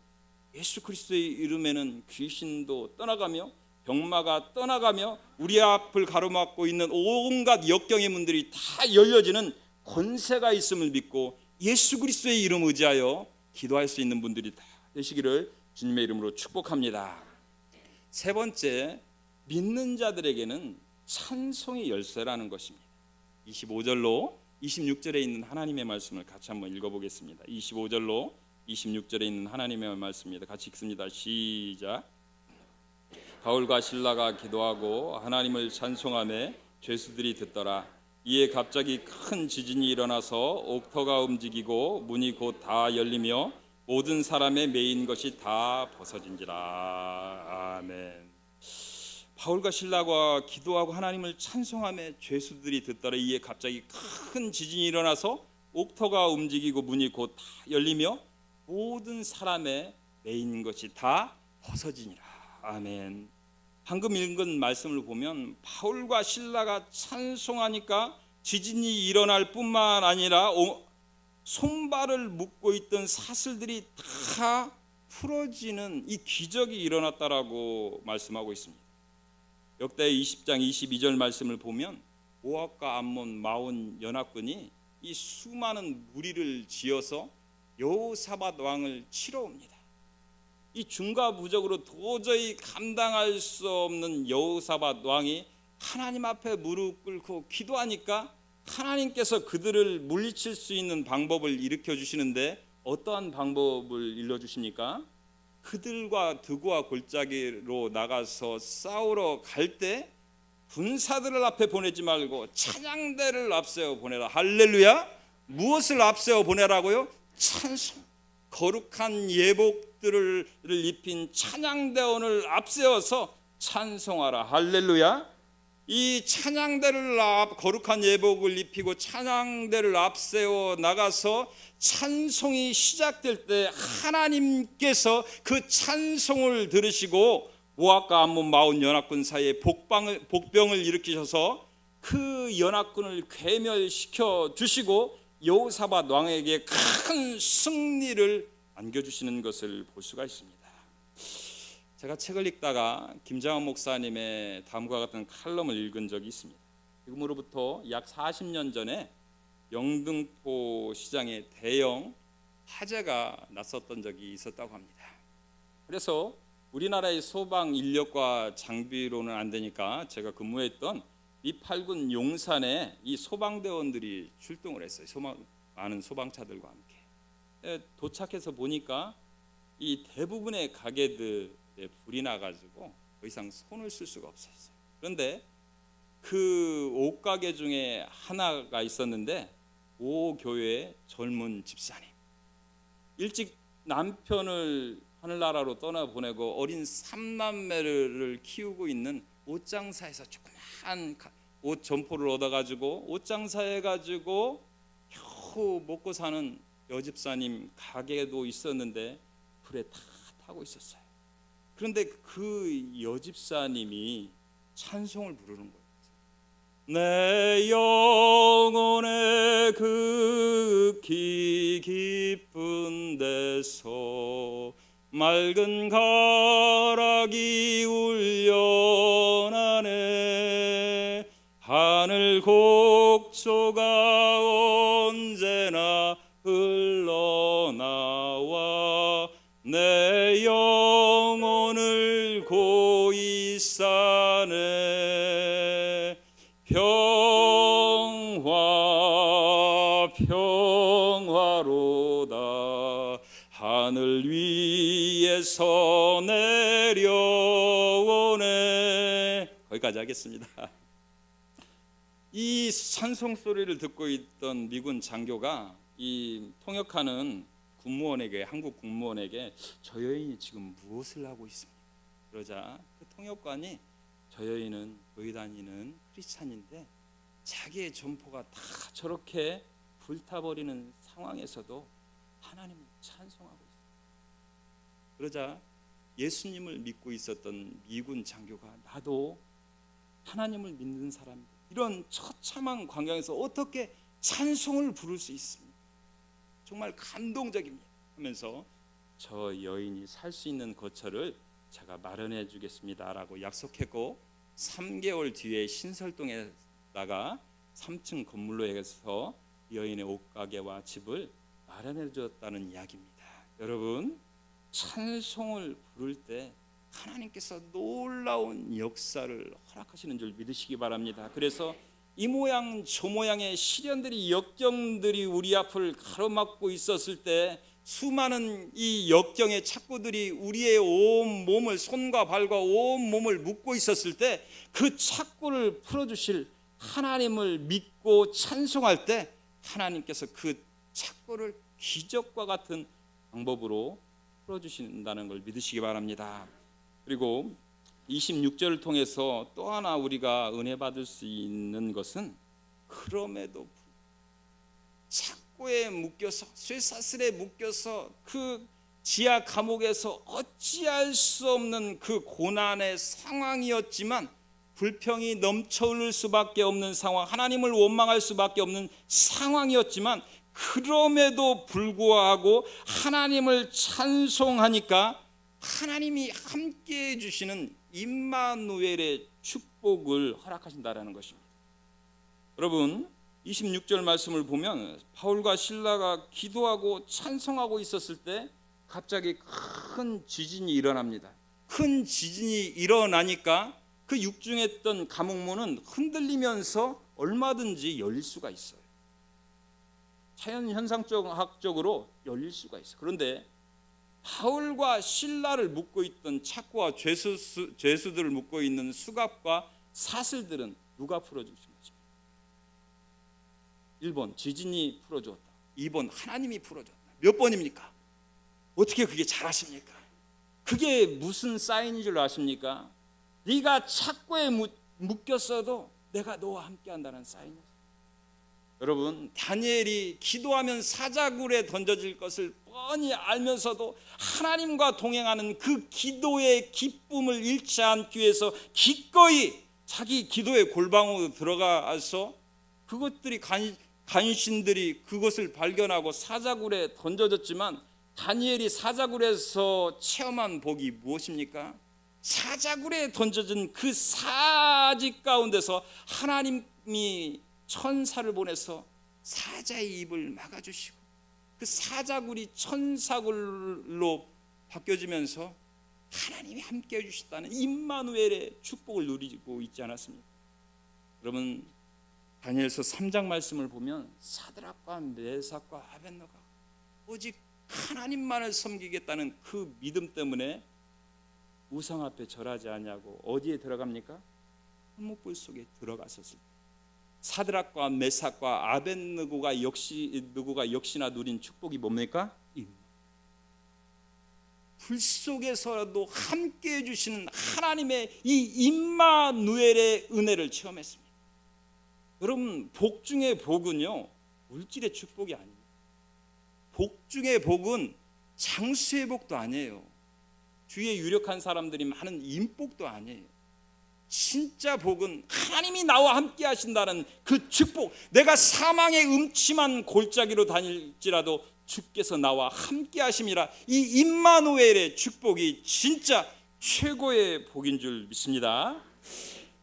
예수 그리스도의 이름에는 귀신도 떠나가며 병마가 떠나가며 우리 앞을 가로막고 있는 온갖 역경의 문들이 다 열려지는 권세가 있음을 믿고 예수 그리스도의 이름 의지하여 기도할 수 있는 분들이 다 되시기를 주님의 이름으로 축복합니다. 세 번째, 믿는 자들에게는 찬송의 열쇠라는 것입니다. 25절로 26절에 있는 하나님의 말씀을 같이 한번 읽어보겠습니다. 25절로 26절에 있는 하나님의 말씀입니다. 같이 읽습니다. 시작. 바울과 실라가 기도하고 하나님을 찬송하며 죄수들이 듣더라. 이에 갑자기 큰 지진이 일어나서 옥터가 움직이고 문이 곧 다 열리며 모든 사람의 매인 것이 다 벗어진지라. 아멘. 바울과 실라가 기도하고 하나님을 찬송하며 죄수들이 듣더라. 이에 갑자기 큰 지진이 일어나서 옥터가 움직이고 문이 곧 다 열리며 모든 사람의 매인 것이 다 벗어지니라. 아멘. 방금 읽은 말씀을 보면 바울과 실라가 찬송하니까 지진이 일어날 뿐만 아니라 손발을 묶고 있던 사슬들이 다 풀어지는 이 기적이 일어났다라고 말씀하고 있습니다. 역대 20장 22절 말씀을 보면 모압과 암몬 마온 연합군이 이 수많은 무리를 지어서 여호사밧 왕을 치러 옵니다. 이 중과부적으로 도저히 감당할 수 없는 여호사밧 왕이 하나님 앞에 무릎 꿇고 기도하니까 하나님께서 그들을 물리칠 수 있는 방법을 일으켜 주시는데 어떠한 방법을 일러주십니까? 그들과 드고와 골짜기로 나가서 싸우러 갈 때 군사들을 앞에 보내지 말고 찬양대를 앞세워 보내라. 할렐루야. 무엇을 앞세워 보내라고요? 찬송. 거룩한 예복들을 입힌 찬양대원을 앞세워서 찬송하라. 할렐루야. 이 찬양대를 거룩한 예복을 입히고 찬양대를 앞세워 나가서 찬송이 시작될 때 하나님께서 그 찬송을 들으시고 모압과 암몬 마온 연합군 사이에 복병을 일으키셔서 그 연합군을 괴멸시켜 주시고 여호사밧 왕에게 큰 승리를 안겨주시는 것을 볼 수가 있습니다. 제가 책을 읽다가 김장원 목사님의 다음과 같은 칼럼을 읽은 적이 있습니다. 지금으로부터 약 40년 전에 영등포 시장에 대형 화재가 났었던 적이 있었다고 합니다. 그래서 우리나라의 소방 인력과 장비로는 안 되니까 제가 근무했던 이 8군 용산에 이 소방대원들이 출동을 했어요. 많은 소방차들과 함께. 도착해서 보니까 이 대부분의 가게들에 불이 나가지고 더 이상 손을 쓸 수가 없었어요. 그런데 그 옷가게 중에 하나가 있었는데 모 교회의 젊은 집사님, 일찍 남편을 하늘나라로 떠나보내고 어린 3남매를 키우고 있는 옷장사에서 조그마한 옷 점포를 얻어가지고 옷장사해가지고 겨우 먹고 사는 여집사님 가게도 있었는데 불에 다 타고 있었어요. 그런데 그 여집사님이 찬송을 부르는 거예요. 내 영혼의 극히 깊은 데서 맑은 가락이 울려나네. 하늘 곡조가 언제나 흘러나와 내 영혼을 고이 싸네. 평화로다 하늘 위에서 내려오네. 거기까지 하겠습니다. 이 찬송 소리를 듣고 있던 미군 장교가 이 통역하는 군무원에게, 한국 군무원에게 저 여인이 지금 무엇을 하고 있습니까? 그러자 그 통역관이 저 여인은 교회 다니는 크리스찬인데 자기의 점포가 다 저렇게 불타버리는 상황에서도 하나님을 찬송하고 있어요. 그러자 예수님을 믿고 있었던 미군 장교가 나도 하나님을 믿는 사람입니다. 이런 처참한 광경에서 어떻게 찬송을 부를 수 있습니까? 정말 감동적입니다 하면서 저 여인이 살 수 있는 거처를 제가 마련해 주겠습니다라고 약속했고 3개월 뒤에 신설동에다가 3층 건물로 해서 여인의 옷가게와 집을 마련해 주었다는 이야기입니다. 여러분, 찬송을 부를 때 하나님께서 놀라운 역사를 허락하시는 줄 믿으시기 바랍니다. 그래서 이 모양 저 모양의 시련들이, 역경들이 우리 앞을 가로막고 있었을 때 수많은 이 역경의 착고들이 우리의 온 몸을, 손과 발과 온 몸을 묶고 있었을 때 그 착고를 풀어주실 하나님을 믿고 찬송할 때 하나님께서 그 착고를 기적과 같은 방법으로 풀어주신다는 걸 믿으시기 바랍니다. 그리고 26절을 통해서 또 하나 우리가 은혜 받을 수 있는 것은 그럼에도 착고에 묶여서, 쇠사슬에 묶여서 그 지하 감옥에서 어찌할 수 없는 그 고난의 상황이었지만, 불평이 넘쳐 흐를 수밖에 없는 상황, 하나님을 원망할 수밖에 없는 상황이었지만, 그럼에도 불구하고 하나님을 찬송하니까 하나님이 함께해 주시는 임마누엘의 축복을 허락하신다라는 것입니다. 여러분, 26절 말씀을 보면 바울과 실라가 기도하고 찬송하고 있었을 때 갑자기 큰 지진이 일어납니다. 큰 지진이 일어나니까 그 육중했던 감옥문은 흔들리면서 얼마든지 열릴 수가 있어요. 자연 현상학적으로 열릴 수가 있어요. 그런데 바울과 실라를 묶고 있던 착고와 죄수들을 묶고 있는 수갑과 사슬들은 누가 풀어주신 것입니까? 1번 지진이 풀어주었다. 2번 하나님이 풀어줬다. 몇 번입니까? 어떻게 그게 잘하십니까? 그게 무슨 사인인 줄 아십니까? 네가 착고에 묶였어도 내가 너와 함께한다는 사인이었어요. 여러분, 다니엘이 기도하면 사자굴에 던져질 것을 뻔히 알면서도 하나님과 동행하는 그 기도의 기쁨을 잃지 않기 위해서 기꺼이 자기 기도의 골방으로 들어가서 그것들이 간신들이 그것을 발견하고 사자굴에 던져졌지만 다니엘이 사자굴에서 체험한 복이 무엇입니까? 사자굴에 던져진 그 사직 가운데서 하나님이 천사를 보내서 사자의 입을 막아주시고 그 사자굴이 천사굴로 바뀌어지면서 하나님이 함께 해주셨다는 임마누엘의 축복을 누리고 있지 않았습니까? 여러분, 다니엘서 3장 말씀을 보면 사드락과 메삭과 아벳느고가 오직 하나님만을 섬기겠다는 그 믿음 때문에 우상 앞에 절하지 않냐고 어디에 들어갑니까? 한목불 속에 들어갔었을 때 사드락과 메삭과 아벳느고가 역시나 누린 축복이 뭡니까? 불 속에서라도 함께 해주시는 하나님의 이 임마누엘의 은혜를 체험했습니다. 여러분, 복 중의 복은요 물질의 축복이 아닙니다. 복 중의 복은 장수의 복도 아니에요. 주위에 유력한 사람들이 많은 인복도 아니에요. 진짜 복은 하나님이 나와 함께 하신다는 그 축복. 내가 사망의 음침한 골짜기로 다닐지라도 주께서 나와 함께 하심이라. 이 임마누엘의 축복이 진짜 최고의 복인 줄 믿습니다.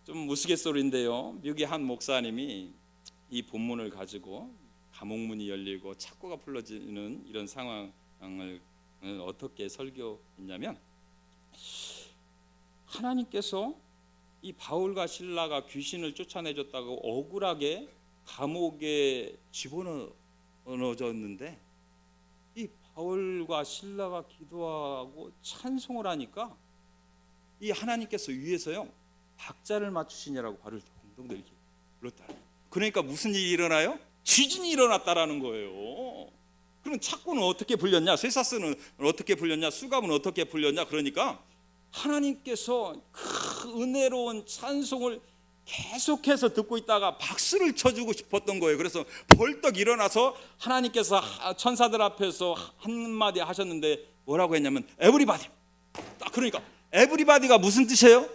좀 우스갯소리인데요, 미국의 한 목사님이 이 본문을 가지고 감옥문이 열리고 착고가 풀어지는 이런 상황을 어떻게 설교했냐면, 하나님께서 이 바울과 실라가 귀신을 쫓아내줬다고 억울하게 감옥에 집어넣어졌는데 이 바울과 실라가 기도하고 찬송을 하니까 이 하나님께서 위에서요 박자를 맞추시냐라고 발을 동동 이렇게 불렀다. 그러니까 무슨 일이 일어나요? 지진이 일어났다라는 거예요. 그럼 착고는 어떻게 풀렸냐? 쇠사슬은 어떻게 풀렸냐? 수갑은 어떻게 풀렸냐? 그러니까 하나님께서 그 은혜로운 찬송을 계속해서 듣고 있다가 박수를 쳐주고 싶었던 거예요. 그래서 벌떡 일어나서 하나님께서 천사들 앞에서 한마디 하셨는데 뭐라고 했냐면 에브리바디. 그러니까 에브리바디가 무슨 뜻이에요?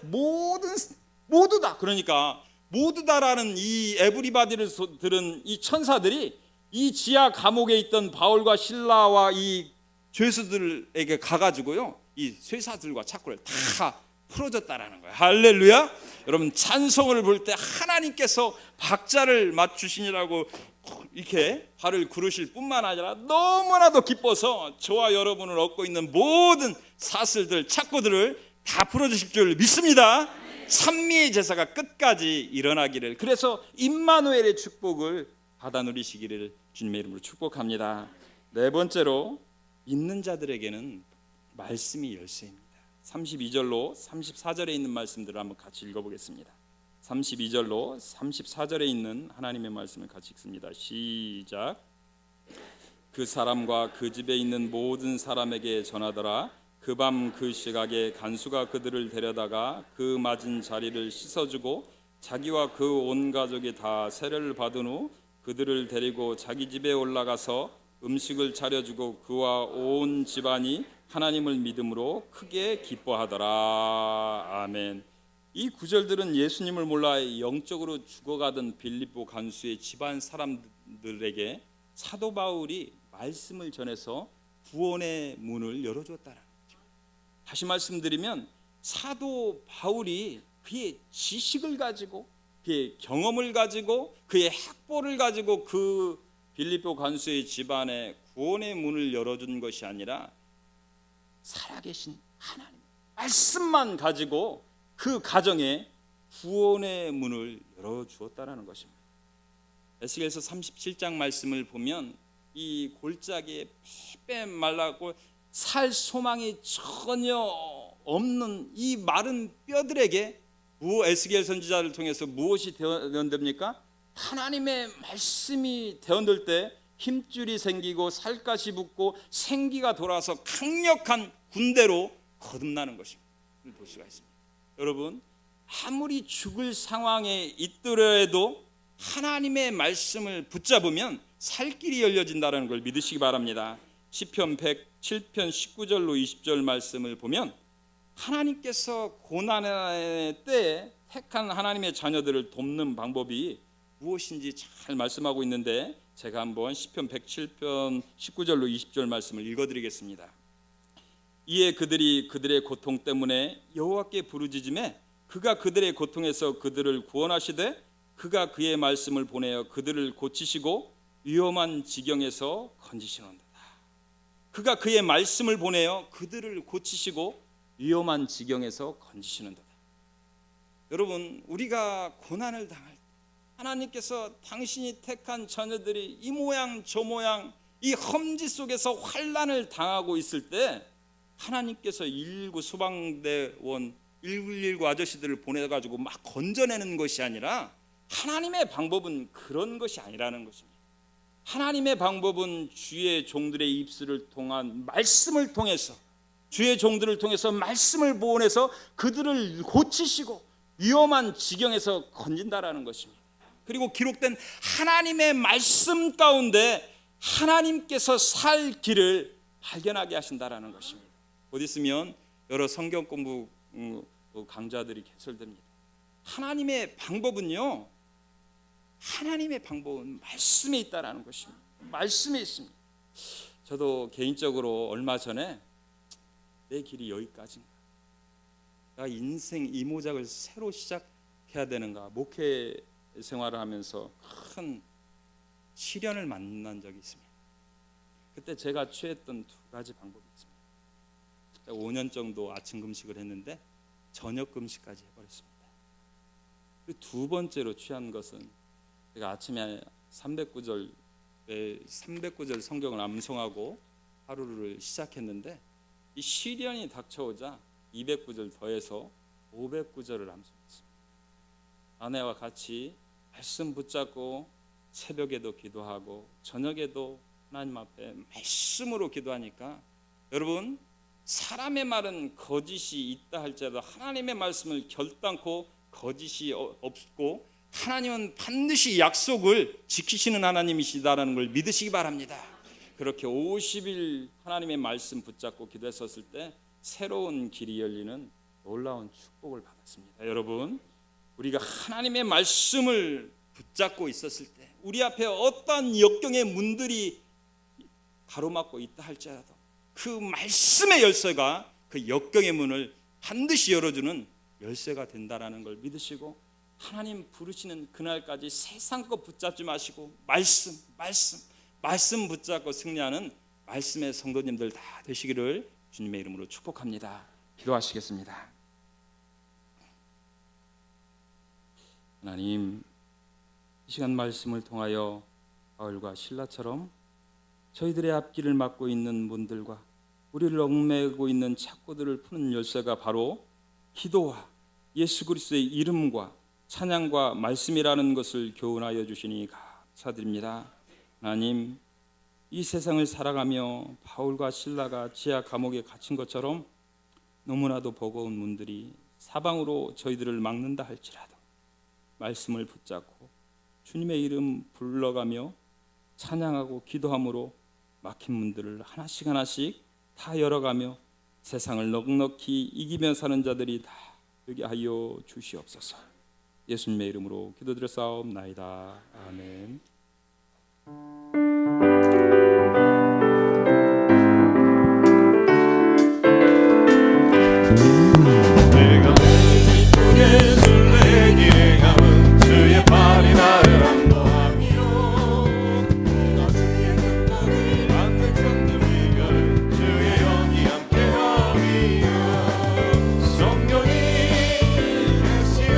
모두다. 그러니까 모두다라는 이 에브리바디를 들은 이 천사들이 이 지하 감옥에 있던 바울과 실라와 이 죄수들에게 가가지고요 이 쇠사슬과 착고를 다 풀어줬다라는 거예요. 할렐루야. 여러분, 찬송을 볼 때 하나님께서 박자를 맞추시니라고 이렇게 발을 구르실 뿐만 아니라 너무나도 기뻐서 저와 여러분을 얻고 있는 모든 사슬들, 착고들을 다 풀어주실 줄 믿습니다. 찬미의 제사가 끝까지 일어나기를, 그래서 임마누엘의 축복을 받아 누리시기를 주님의 이름으로 축복합니다. 네 번째로, 믿는 자들에게는 말씀이 열쇠입니다. 32절로 34절에 있는 말씀들을 한번 같이 읽어보겠습니다. 32절로 34절에 있는 하나님의 말씀을 같이 읽습니다. 시작. 그 사람과 그 집에 있는 모든 사람에게 전하더라. 그 밤 그 시각에 간수가 그들을 데려다가 그 맞은 자리를 씻어주고 자기와 그 온 가족이 다 세례를 받은 후 그들을 데리고 자기 집에 올라가서 음식을 차려주고 그와 온 집안이 하나님을 믿음으로 크게 기뻐하더라. 아멘. 이 구절들은 예수님을 몰라 영적으로 죽어가던 빌립보 간수의 집안 사람들에게 사도 바울이 말씀을 전해서 구원의 문을 열어주었다는 거죠. 다시 말씀드리면 사도 바울이 그의 지식을 가지고 그의 경험을 가지고 그의 학보를 가지고 그 빌립보 간수의 집안에 구원의 문을 열어준 것이 아니라 살아계신 하나님 말씀만 가지고 그 가정에 구원의 문을 열어주었다는 것입니다. 에스겔서 37장 말씀을 보면 이 골짜기에 폐빼 말랐고 살 소망이 전혀 없는 이 마른 뼈들에게 에스겔 선지자를 통해서 무엇이 대언됩니까? 하나님의 말씀이 대언될 때 힘줄이 생기고 살갗이 붙고 생기가 돌아서 강력한 군대로 거듭나는 것입니다. 볼 수가 있습니다. 여러분, 아무리 죽을 상황에 있더라도 하나님의 말씀을 붙잡으면 살 길이 열려진다는 걸 믿으시기 바랍니다. 시편 107편 19절로 20절 말씀을 보면 하나님께서 고난의 때에 택한 하나님의 자녀들을 돕는 방법이 무엇인지 잘 말씀하고 있는데, 제가 한번 시편 107편 19절로 20절 말씀을 읽어드리겠습니다. 이에 그들이 그들의 고통 때문에 여호와께 부르짖음에 그가 그들의 고통에서 그들을 구원하시되 그가 그의 말씀을 보내어 그들을 고치시고 위험한 지경에서 건지시는도다. 그가 그의 말씀을 보내어 그들을 고치시고 위험한 지경에서 건지시는도다. 여러분, 우리가 고난을 당할 때 하나님께서 당신이 택한 자녀들이 이 모양 저 모양 이 험지 속에서 환난을 당하고 있을 때 하나님께서 119 소방대원 119 아저씨들을 보내가지고 막 건져내는 것이 아니라, 하나님의 방법은 그런 것이 아니라는 것입니다. 하나님의 방법은 주의 종들의 입술을 통한 말씀을 통해서, 주의 종들을 통해서 말씀을 보내서 그들을 고치시고 위험한 지경에서 건진다라는 것입니다. 그리고 기록된 하나님의 말씀 가운데 하나님께서 살 길을 발견하게 하신다라는 것입니다. 곧 있으면 여러 성경 공부 강좌들이 개설됩니다. 하나님의 방법은요, 하나님의 방법은 말씀에 있다라는 것입니다. 말씀에 있습니다. 저도 개인적으로 얼마 전에 내 길이 여기까지인가, 나 인생 이 모작을 새로 시작해야 되는가, 목회 생활을 하면서 큰 시련을 만난 적이 있습니다. 그때 제가 취했던 두 가지 방법이 있습니다. 5년 정도 아침 금식을 했는데 저녁 금식까지 해버렸습니다. 두 번째로 취한 것은, 제가 아침에 309절 성경을 암송하고 하루를 시작했는데 이 시련이 닥쳐오자 209절 더해서 509절을 암송했습니다. 아내와 같이 말씀 붙잡고 새벽에도 기도하고 저녁에도 하나님 앞에 말씀으로 기도하니까, 여러분, 사람의 말은 거짓이 있다 할지라도 하나님의 말씀을 결단코 거짓이 없고 하나님은 반드시 약속을 지키시는 하나님이시다라는 걸 믿으시기 바랍니다. 그렇게 50일 하나님의 말씀 붙잡고 기도했었을 때 새로운 길이 열리는 놀라운 축복을 받았습니다. 여러분, 우리가 하나님의 말씀을 붙잡고 있었을 때 우리 앞에 어떠한 역경의 문들이 가로막고 있다 할지라도 그 말씀의 열쇠가 그 역경의 문을 반드시 열어주는 열쇠가 된다라는 걸 믿으시고, 하나님 부르시는 그날까지 세상 것 붙잡지 마시고 말씀 붙잡고 승리하는 말씀의 성도님들 다 되시기를 주님의 이름으로 축복합니다. 기도하시겠습니다. 하나님, 이 시간 말씀을 통하여 바울과 실라처럼 저희들의 앞길을 막고 있는 분들과 우리를 얽매고 있는 착고들을 푸는 열쇠가 바로 기도와 예수 그리스도의 이름과 찬양과 말씀이라는 것을 교훈하여 주시니 감사드립니다. 하나님, 이 세상을 살아가며 바울과 실라가 지하 감옥에 갇힌 것처럼 너무나도 버거운 문들이 사방으로 저희들을 막는다 할지라도 말씀을 붙잡고 주님의 이름 불러가며 찬양하고 기도함으로 막힌 문들을 하나씩 하나씩 다 열어가며 세상을 넉넉히 이기며 사는 자들이 다 되게 하여 주시옵소서. 예수님의 이름으로 기도드렸사옵나이다. 아멘. 내가 이쁘게 술래기에 감은 주의 발이 나를 안보하며 내가 주의 근거를 받는 찾는 비결 주의 영이 함께하리요. 성령이 계시네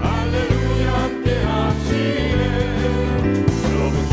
할렐루야 함께하시네. 좁은 길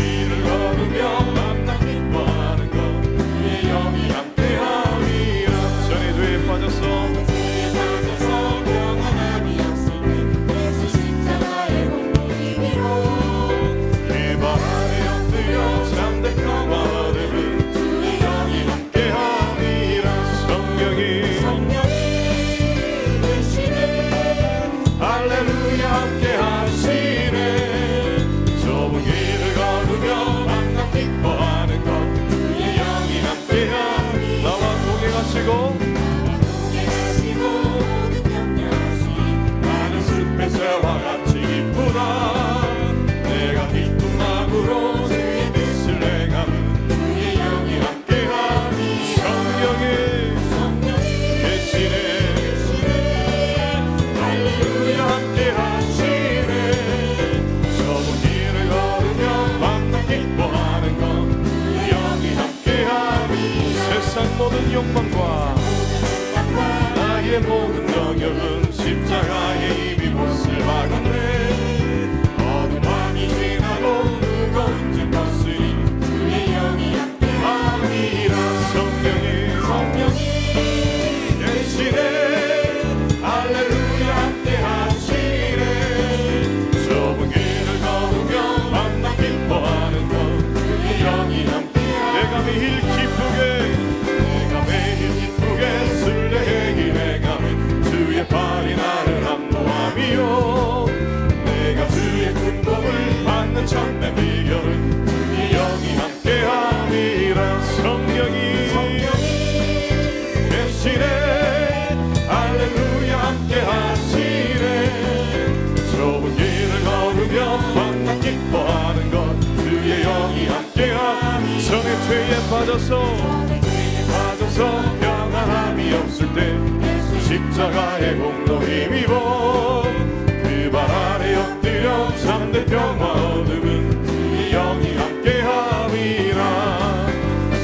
십자가의 공로 힘입어 그 발 아래 엎드려 참된 평화 얻음은 주의 영이 함께함이라.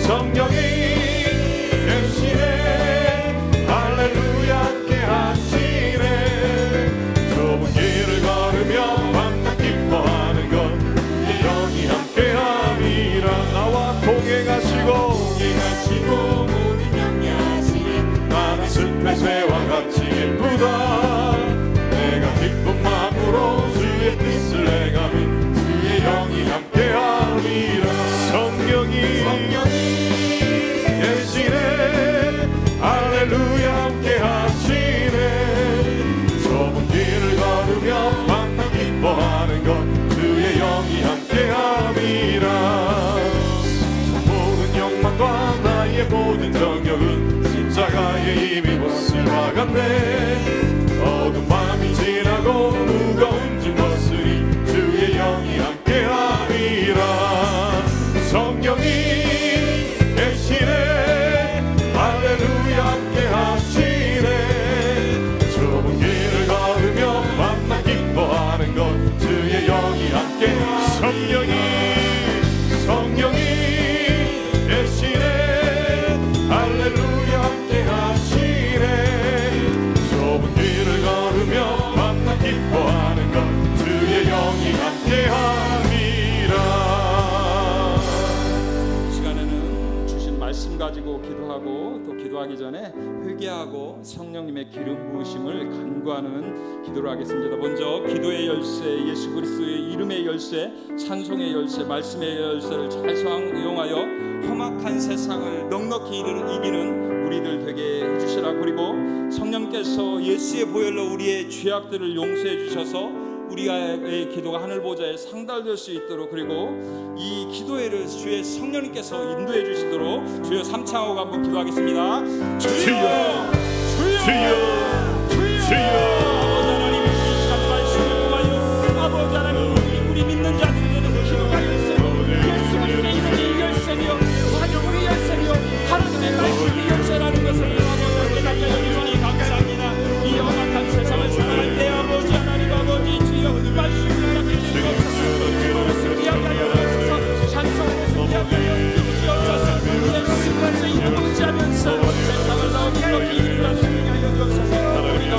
성령이 계시네 할렐루야 함께하시네. 좁은 길을 걸으며 만나 기뻐하는 것 주의 영이 함께함이라. 나와 동행하시고 모든 영리하시니 나는 숲의 새와 같이 예쁘다. 내가 기쁜 마음으로 주의 뜻을 행하면 주의 영이 함께함이라. 성령이 계시네 할렐루야 함께하시네. 좁은 길을 걸으며 만나 기뻐하는 것 주의 영이 함께함이라. 모든 욕망과 나의 모든 정욕은 십자가에 이미 못쓸와 같네. 어두운 밤이 지나고 무거운 짐 벗으니 주의 영이 함께하리라. 성령이 계시네 할렐루야 함께하시네. 좁은 길을 걸으며 만나 기뻐하는 것 주의 영이 함께. 성령이 계시네 할렐루야 함께하시네. 좁은 길을 걸으며 만나 기뻐하는 것 주의 영이 함께함이라. 시간에는 주신 말씀 가지고 기도하고 또 기도하기 전에 회개하고 성령님의 기름 부으심을 간구하는 기도를 하겠습니다. 먼저 기도의 열쇠, 예수 그리스도의 이름의 열쇠, 찬송의 열쇠, 말씀의 열쇠를 잘 사용하여 험악한 세상을 넉넉히 이기는 우리들 되게 해주시라. 그리고 성령께서 예수의 보혈로 우리의 죄악들을 용서해 주셔서 우리의 기도가 하늘 보좌에 상달될 수 있도록, 그리고 이 기도회를 주의 성령님께서 인도해 주시도록 주여 삼창하고 한번 기도하겠습니다. 주여, 주여, 주여 아버지 하나님, 이 시간 말씀을 통하여 아버지 하나님 우리 믿는 자들에게는 기도가 열쇠요, 예수 그리스도의 이름이 열쇠며 사정의 열쇠며 하나님의 말씀이 열쇠라는 것을 아버지 깨닫게 해주시니 감사합니다. 이 험악한 세상을 살아갈 때 아버지 하나님, 아버지 주여 말씀을 깨닫게 해주시옵소서. 그것을 기억하여 주옵소서. 찬송으로 승리하여 주옵소서. 예수 그리스도의 이름을 의지하면서 세상을 넉넉히 이루어 승리하여 주옵소서. 우리가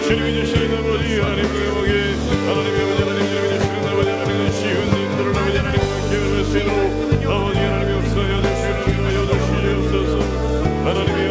주님이 주시는 아버지 하나님의 복이 하나님의 아버지 하나님 주님이 주시는 아버지 하나님의 쉬운 일들을 아버지 하나님과 기회를 수 있도록 아버지 하나님의 없어요 주시옵소서 하나님의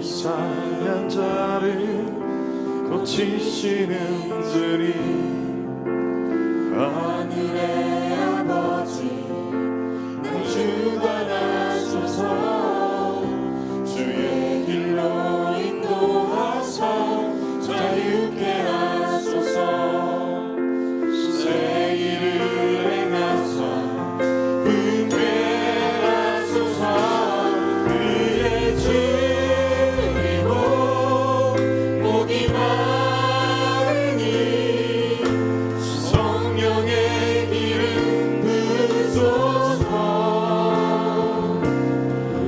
상한 자를 고치시는 주님 하늘의 아버지 날 주관하소서 주의 길로 인도하사 자유케 하소서 새 일을 행하사 분배하소서 그의 줄이고 목이 마르니 성령의 기름 부으소서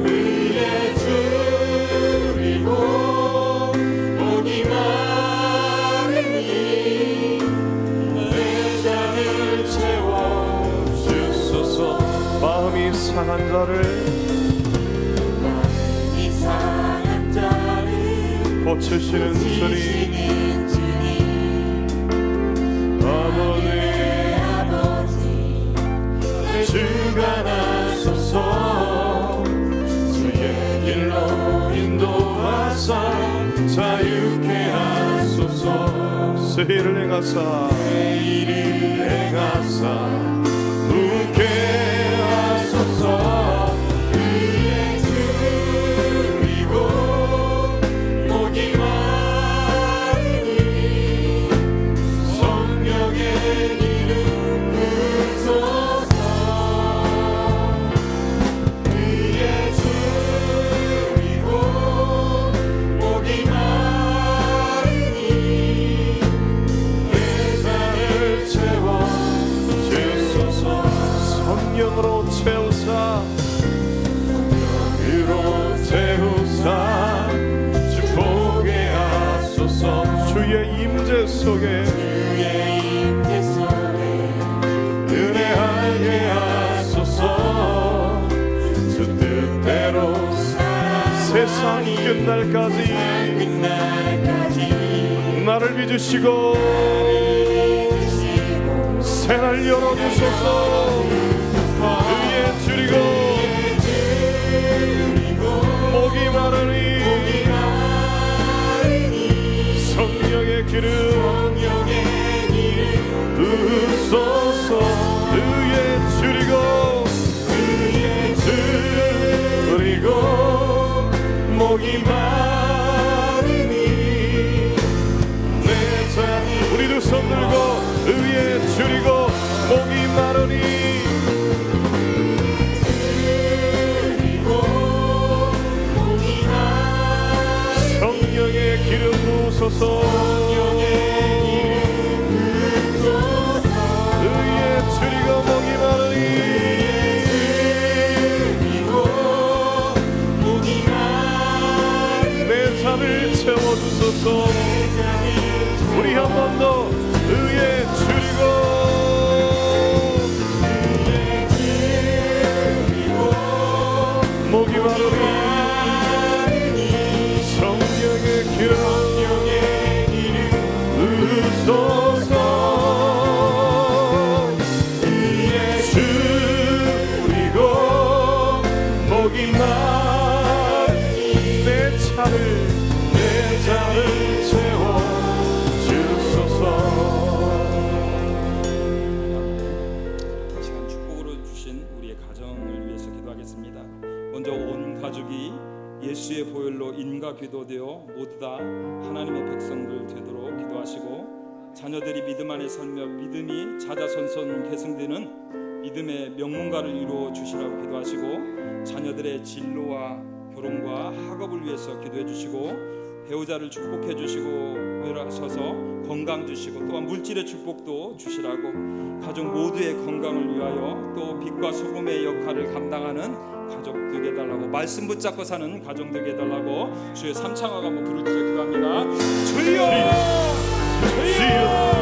그의 줄이고 목이 마르니 내 잔을 채워주소서 마음이 상한 자를 고치시는 주님 아버지 주관하소서 주의 길로 인도하사 자유케 하소서 새 일을 행하사 묻게 하소서 그의 줄이고 목이 마르니 성령의 기름 부으소서 그의 줄이고 목이 마르니 내 잔을 채워주소서 성령으로 채우사 축복해 하소서 주의 임재 속에 은혜하게 하소서 주 뜻대로 세상 끝날까지 나를 빚으시고 새날 열어주소서 그의 줄이고 목이 마르니 성령의 기름 부으소서 그의 줄이고 목이 마르니 내 잔 우리 두 손 들고 의에 줄이고 목이 마르니 성령의 기름 부으소서 의에 줄이고 목이 마르니 내 잔을 채워주소서 우리 한 번 더 의에 줄이고 목이 마르니 성령의 기름 부으소서 위에 줄이고 목이 마르니 먼저 온 가족이 예수의 보혈로 인과 기도되어 모두 다 하나님의 백성들 되도록 기도하시고, 자녀들이 믿음 안에 살며 믿음이 자자손손 계승되는 믿음의 명문가를 이루어 주시라고 기도하시고, 자녀들의 진로와 결혼과 학업을 위해서 기도해 주시고, 배우자를 축복해 주시고 하셔서 건강 주시고, 또한 물질의 축복도 주시라고, 가족 모두의 건강을 위하여 또 빛과 소금의 역할을 감당하는 가족 되게 해달라고, 말씀 붙잡고 사는 가정 되게 해달라고 주의 삼창화가 한번 부를 때 기도합니다. 주여! 주여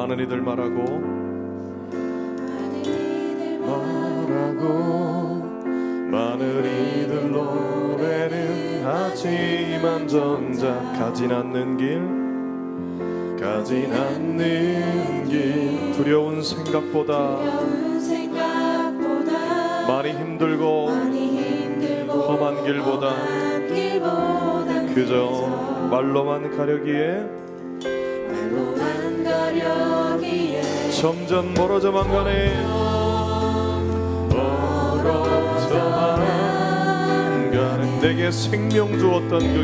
많은 이들 말하고 많은 이들 노래는 하지만 정작 가진 않는 길 두려운 생각보다 많이 힘들고 험한 길보다 그저 말로만 가려기에 점점 멀어져만 가네. 멀어져만 가네. 내게 생명 주었던 그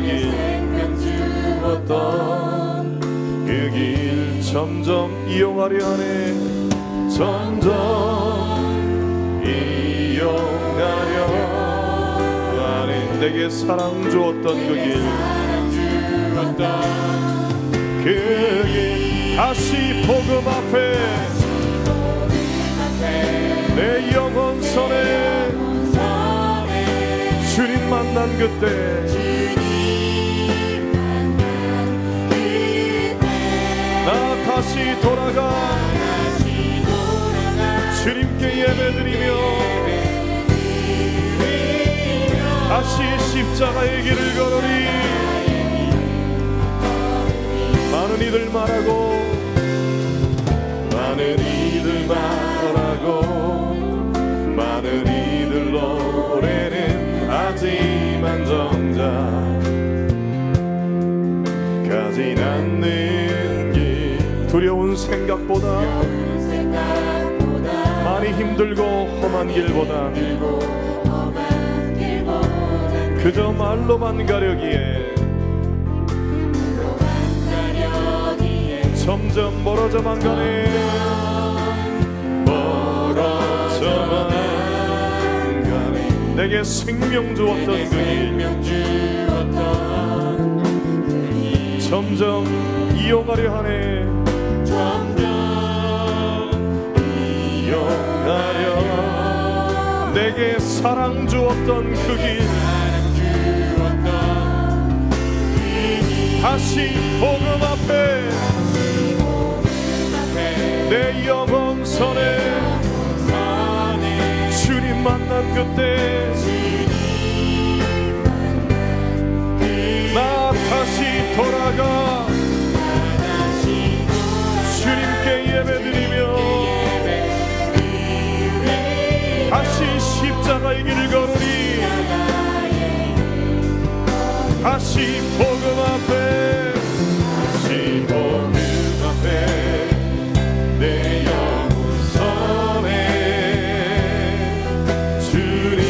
길 점점 이용하려 하네. 점점 이용하려 하네. 내게 사랑 주었던 그 길 다시 복음 앞에 내 영혼선에 주님 만난 그때 나 다시 돌아가 주님께 예배드리며 다시 십자가의 길을 걸으리. 많은 이들 말하고 많은 이들 노래는 하지만 정작 가진 않는 길 두려운 생각보다 많이 힘들고 험한 길보다 그저 말로만 가려기에 점점 멀어져만 가네. 멀어져만 가네. 내게 생명 주었던 그 길 점점 이용하려 하네. 이용하려 내게 사랑 주었던 그 길 다시 복음 앞에 내 영혼선에 주님 만난 그때 나 다시 돌아가 주님께 예배드리며 다시 십자가의 길을 걸으리. 다시 복음 앞에 내 영혼선에 주님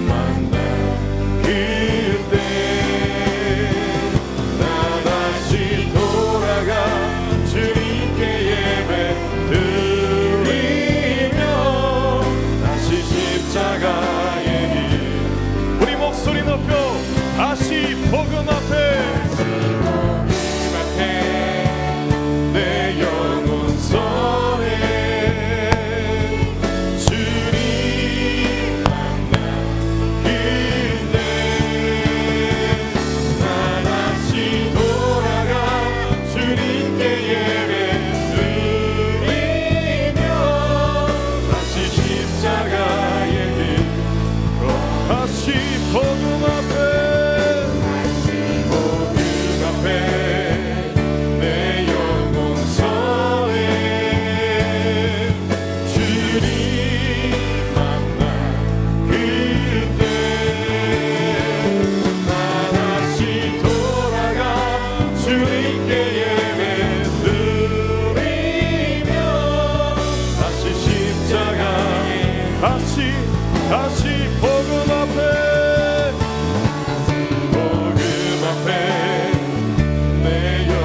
만나 그때 나 다시 돌아가 주님께 예배 드리며 다시 십자가의 길 우리 목소리 높여 다시 복음 앞에 다시 복음 앞에 내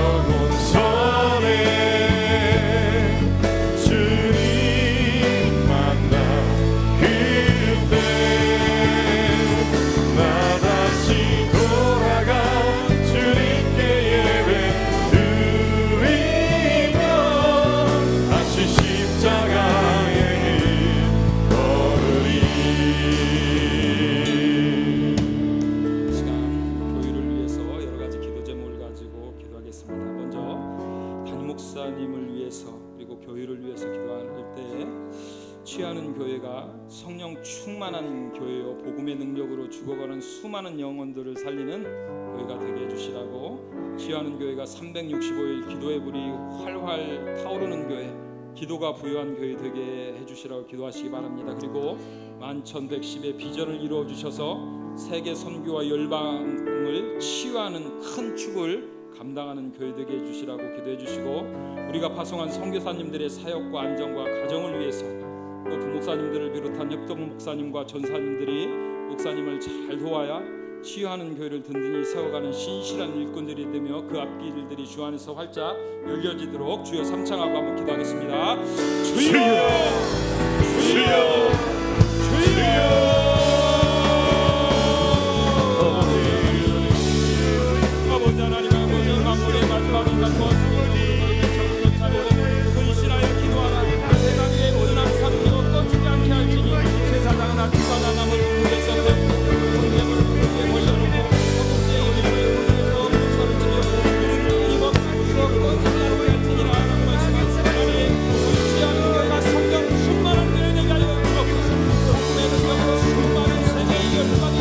영혼선에 주님 만나 그때 나 다시 돌아가 주님께 예배 드리며 다시 십자가의 길 걸으리. 취하는 교회가 성령 충만한 교회요, 복음의 능력으로 죽어가는 수많은 영혼들을 살리는 교회가 되게 해주시라고, 취하는 교회가 365일 기도의 불이 활활 타오르는 교회, 기도가 부유한 교회 되게 해주시라고 기도하시기 바랍니다. 그리고 1110의 비전을 이루어 주셔서 세계 선교와 열방을 치유하는 큰 축을 감당하는 교회 되게 해주시라고 기도해 주시고, 우리가 파송한 선교사님들의 사역과 안정과 가정을 위해서 또 부목사님들을 비롯한 협동 목사님과 전사님들이 목사님을 잘 도와야 치유하는 교회를 든든히 세워가는 신실한 일꾼들이 되며 그 앞길들이 주 안에서 활짝 열려지도록 주여 삼창하고 한번 기도하겠습니다. 주여, 주여, 주여. 아버지 하나님, 아버지 만물의 마지막 인간과 근신하여 기도하라. 세상 위에 모든 항상으로 꺼지지 않게 할지니 세상은 아침마다 남은 물에서 동맹을 벌려놓고 허공의 일을 통해서 목소를 들여 이 먹고 꺼지지 않게 할지니라 라고 말씀하시니, 우리 취하는 교회가 성령 충만한 교회 되게 하여 주옵소서. 복음의 능력으로 수많은 세계의 열방이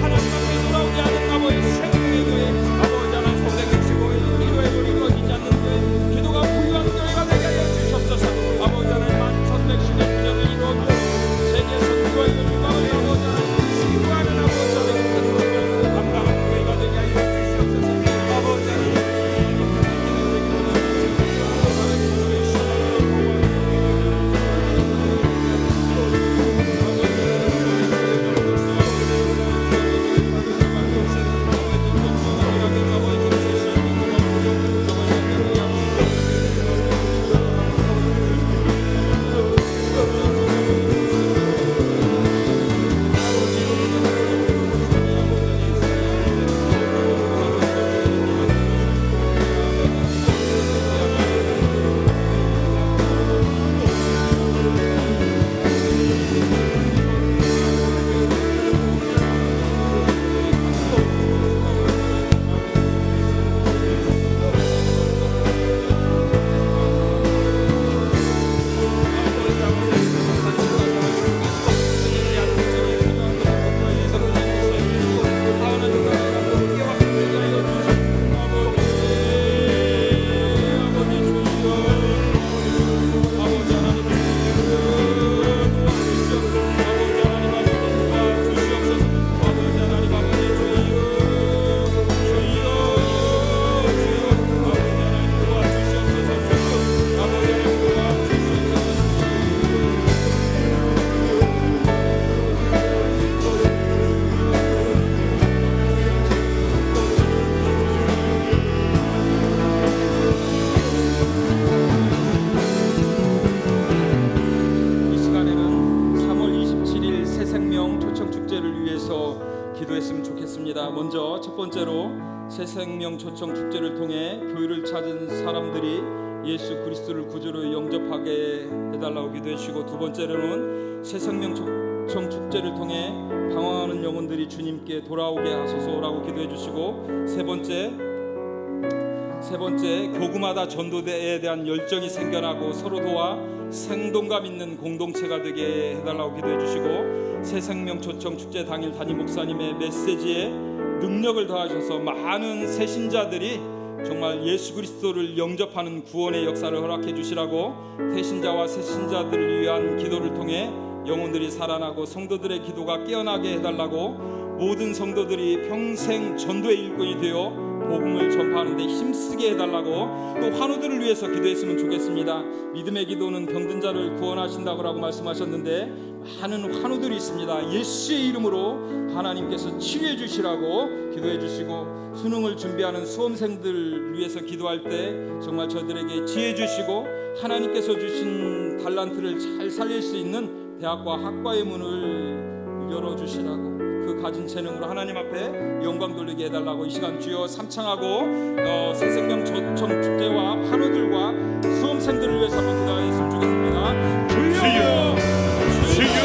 하나님 앞에 돌아오게 하는 아버지 생명의 교회, 아버지 하나님 365일 기도의 불이 꺼지지 않는 교회, 기도가 부유한 교회가 되게 하여 주옵소서. 아버지 하나님 1110의 비전을 이루어 세계 선교와 열방을 아버지 하나님 치유하는 아버지 하나님 감당하는 교회가 되게 하여 주옵소서. 아버지 하나님 기도했으면 좋겠습니다. 먼저 첫 번째로 새생명 초청 축제를 통해 교회를 찾은 사람들이 예수 그리스도를 구주로 영접하게 해달라고 기도해 주시고, 두 번째로는 새생명 초청 축제를 통해 방황하는 영혼들이 주님께 돌아오게 하소서라고 기도해 주시고, 세 번째 교구마다 전도대에 대한 열정이 생겨나고 서로 도와 생동감 있는 공동체가 되게 해달라고 기도해 주시고, 새생명 초청 축제 당일 담임 목사님의 메시지에 능력을 더하셔서 많은 새신자들이 정말 예수 그리스도를 영접하는 구원의 역사를 허락해 주시라고, 태신자와 새신자들을 위한 기도를 통해 영혼들이 살아나고 성도들의 기도가 깨어나게 해달라고, 모든 성도들이 평생 전도의 일꾼이 되어 복음을 전파하는 데 힘쓰게 해달라고, 또 환우들을 위해서 기도했으면 좋겠습니다. 믿음의 기도는 병든 자를 구원하신다고 말씀하셨는데 많은 환우들이 있습니다. 예수의 이름으로 하나님께서 치유해 주시라고 기도해 주시고, 수능을 준비하는 수험생들 위해서 기도할 때 정말 저들에게 지혜 주시고 하나님께서 주신 달란트를 잘 살릴 수 있는 대학과 학과의 문을 열어주시라고, 그 가진 재능으로 하나님 앞에 영광 돌리게 해달라고 이 시간 주여 삼창하고 새생명 초청 축제와 환우들과 수험생들을 위해서 한번 기도했으면 좋겠습니다. 주여, 주여,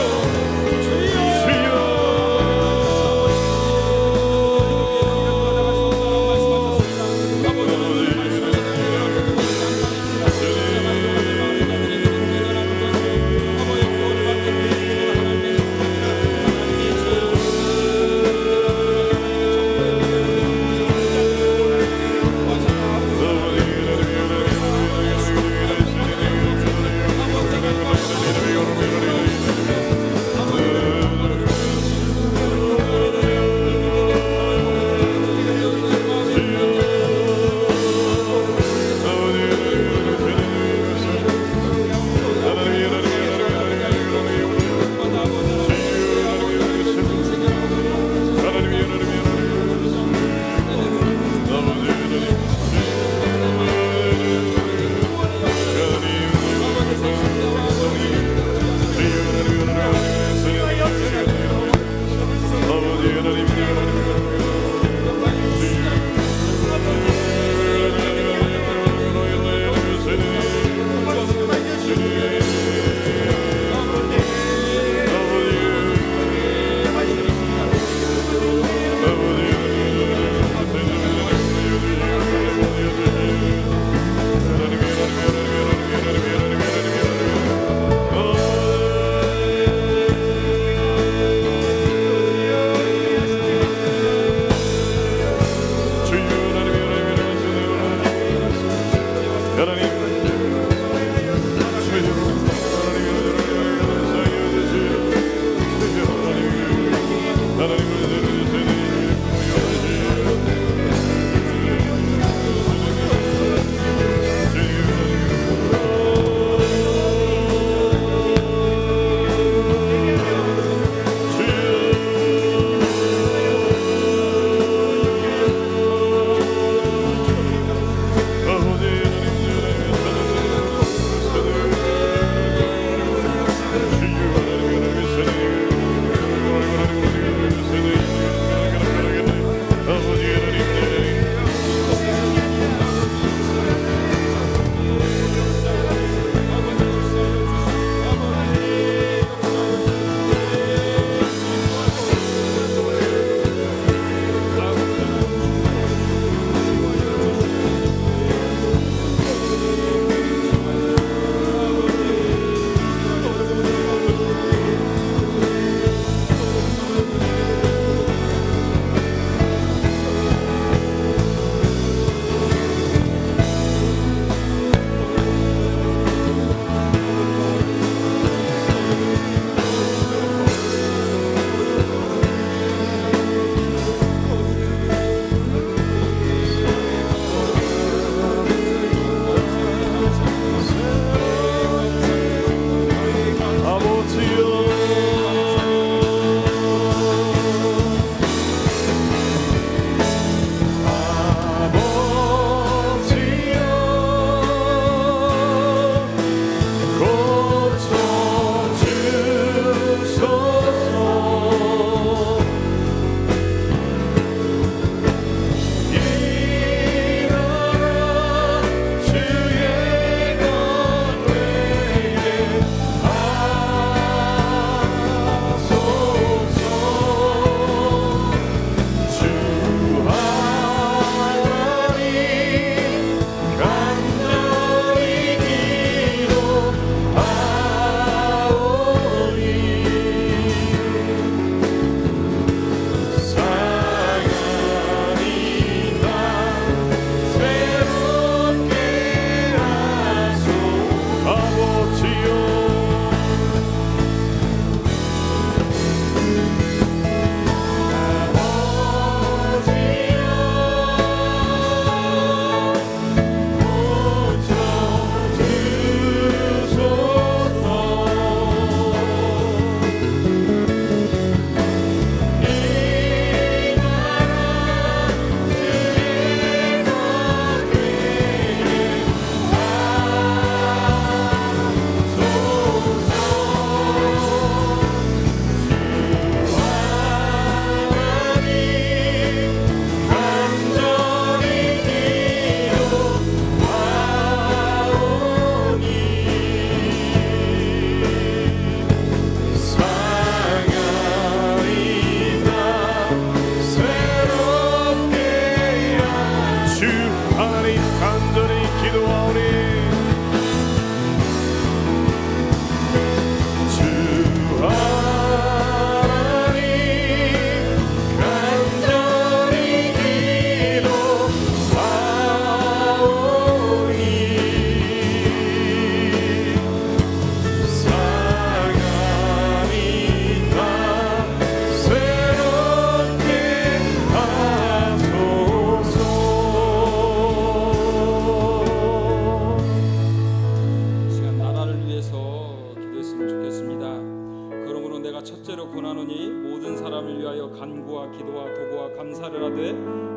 내가 첫째로 권하노니 모든 사람을 위하여 간구와 기도와 도구와 감사를 하되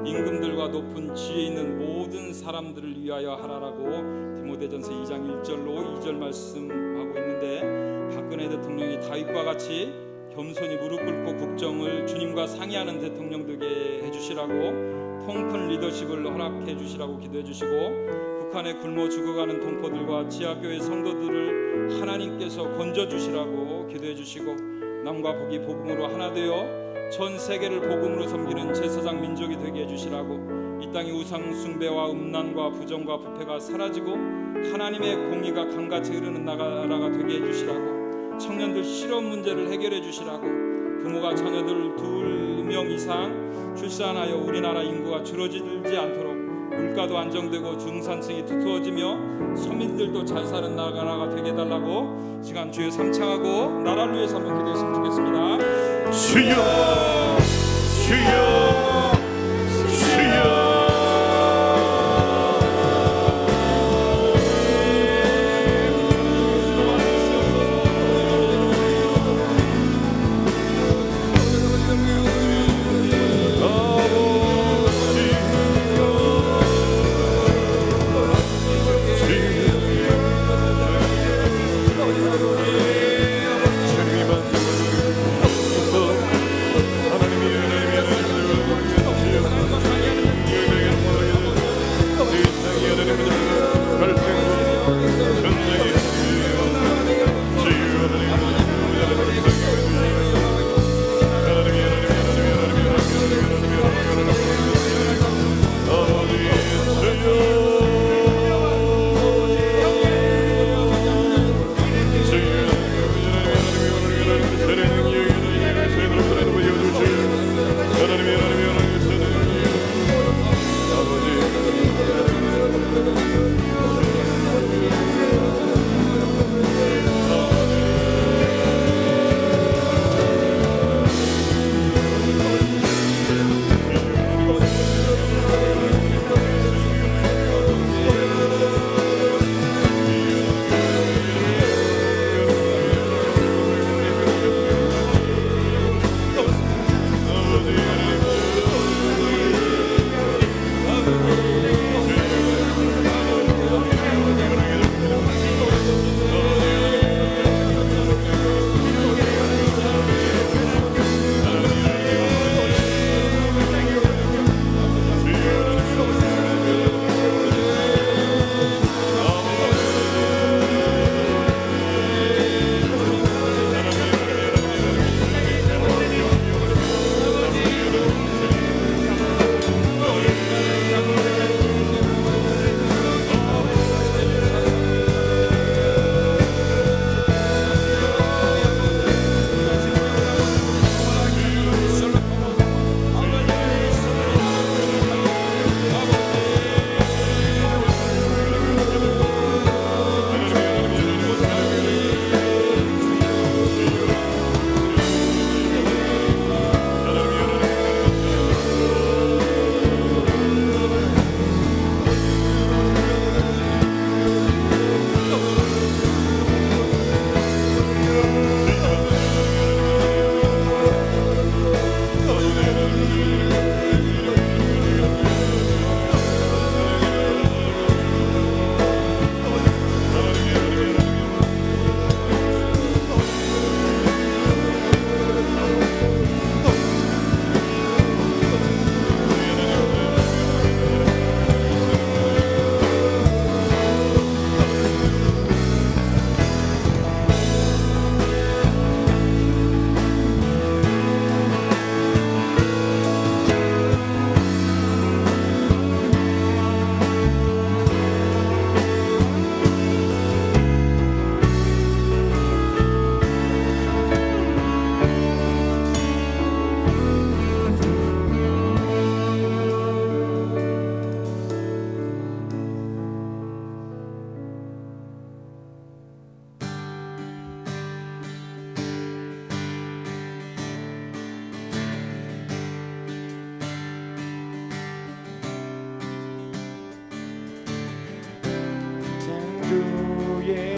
임금들과 높은 지혜 있는 모든 사람들을 위하여 하라라고 디모데전서 2장 1절로 2절 말씀하고 있는데, 박근혜 대통령이 다윗과 같이 겸손히 무릎 꿇고 국정을 주님과 상의하는 대통령 되게 해주시라고, 통큰 리더십을 허락해 주시라고 기도해 주시고, 북한에 굶어 죽어가는 동포들과 지하교회 성도들을 하나님께서 건져 주시라고 기도해 주시고, 남과 북이 복음으로 하나 되어 전 세계를 복음으로 섬기는 제사장 민족이 되게 해 주시라고, 이 땅의 우상 숭배와 음란과 부정과 부패가 사라지고 하나님의 공의가 강같이 흐르는 나라가 되게 해 주시라고, 청년들 실업 문제를 해결해 주시라고, 부모가 자녀들 2명 이상 출산하여 우리나라 인구가 줄어들지 않도록 물가도 안정되고 중산층이 두터워지며 서민들도 잘 사는 나라가 되게 해달라고 시간 주여 삼창하고 나라를 위해서 한번 기도했으면 좋겠습니다. 주여 주여 주여.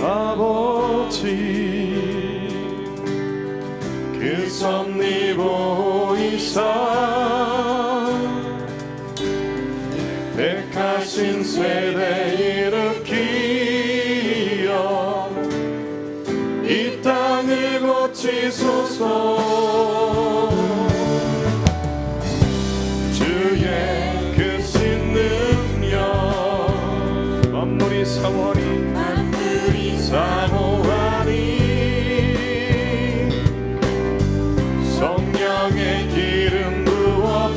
아버지 섭리 보이사 택하신 세대 일으키어 이 땅을 고치소서. 주의 크신 능력 만물이 사모하니 성령의 기름 부어주사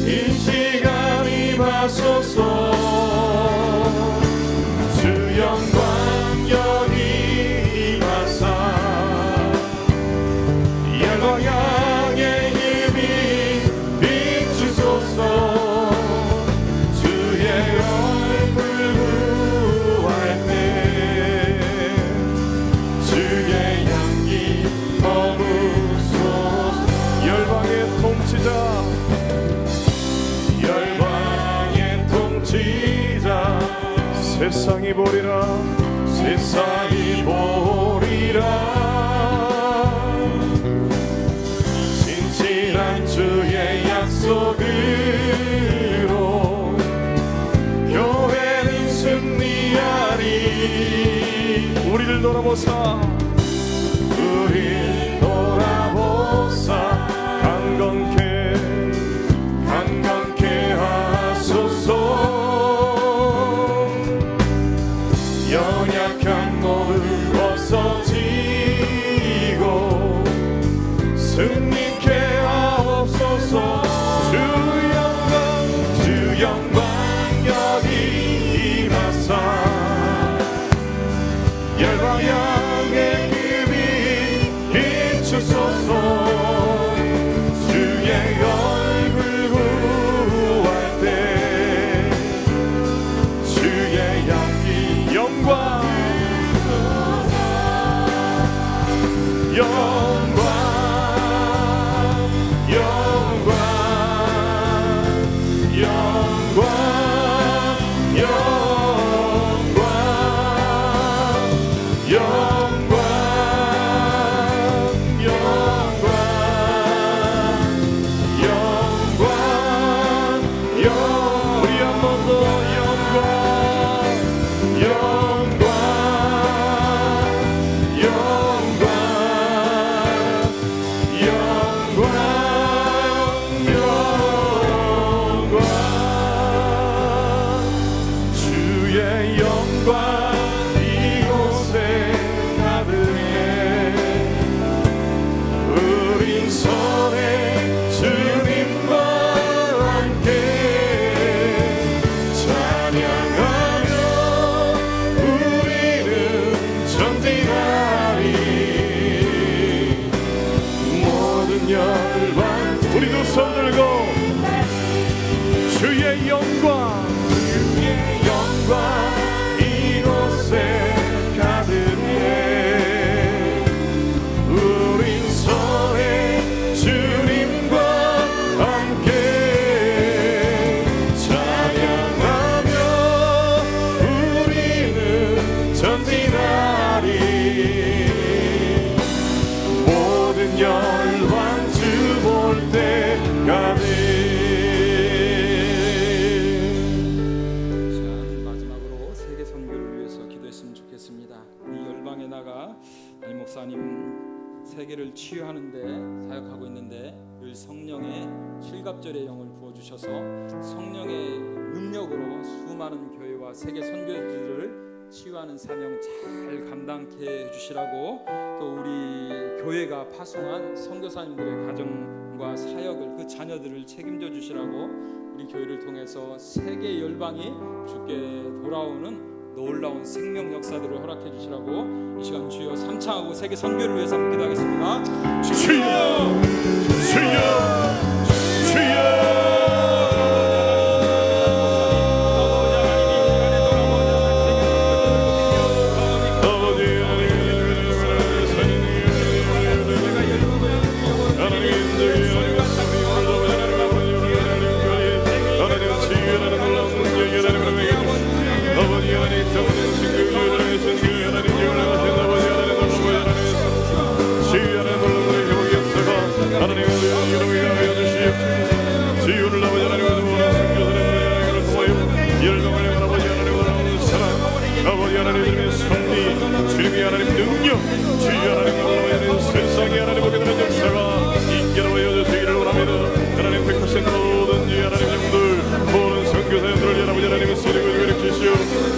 이 시간 임하소서. 주 영광 여기 임하사 열방향의 힘이 비추소서. 주의 얼굴 구할 때 주의 향기 머무소서. 열방의 통치자 열방의 통치자 세상이 보리라 세상이 보리라. 진실한 주의 약속으로 교회는 승리하리. 우리를 돌아보사 우리 돌아보사 강건케 하소서. 연약한 몸을 벗어지고 승리케 하옵소서. 주 영광 여기 임하사 열방향의 힘이 비추소서. 주의 얼굴 구할 때 주의 향기 영광 영광 영광 영광 영광 영광 영광 영광 우리 한 번 더 영광 영광 영광 영광 영광 주의 영광 이곳에 가득해 우린 선해 주님과 함께 찬양하며 우리는 전진하리. 모든 열방 우리 두 손 들고 주의 영광 주의 영광 이곳에 가득해 우린 선해 주님과 함께 찬양하며 우리는 전진하리. 모든 열방 주 볼 때 가득. 자, 마지막으로 세계 선교를 위해서 기도했으면 좋겠습니다. 이 열방에 나가 이 목사님 세계를 치유하는데 사역하고 있는데 늘 성령의 칠갑절의 영을 부어주셔서 성령의 능력으로 수많은 교회와 세계 선교지를 치유하는 사명 잘 감당케 해주시라고, 또 우리 교회가 파송한 선교사님들의 가정과 사역을 그 자녀들을 책임져 주시라고, 우리 교회를 통해서 세계 열방이 주께 돌아오는 놀라운 생명 역사들을 허락해 주시라고 이 시간 주여 삼창하고 세계 선교를 위해서 함께 기도하겠습니다. 주여 주여 주여 주님이 하나님 능력 주여 하나님 놀라워야 세상에 하나님 보게 되는 역사가 인기로 이어지기를 원합니다. 하나님 백화신 모든 주여 하나님 영들 모든 선교사님들을 여러분 하나님의 소리고 일으키시오.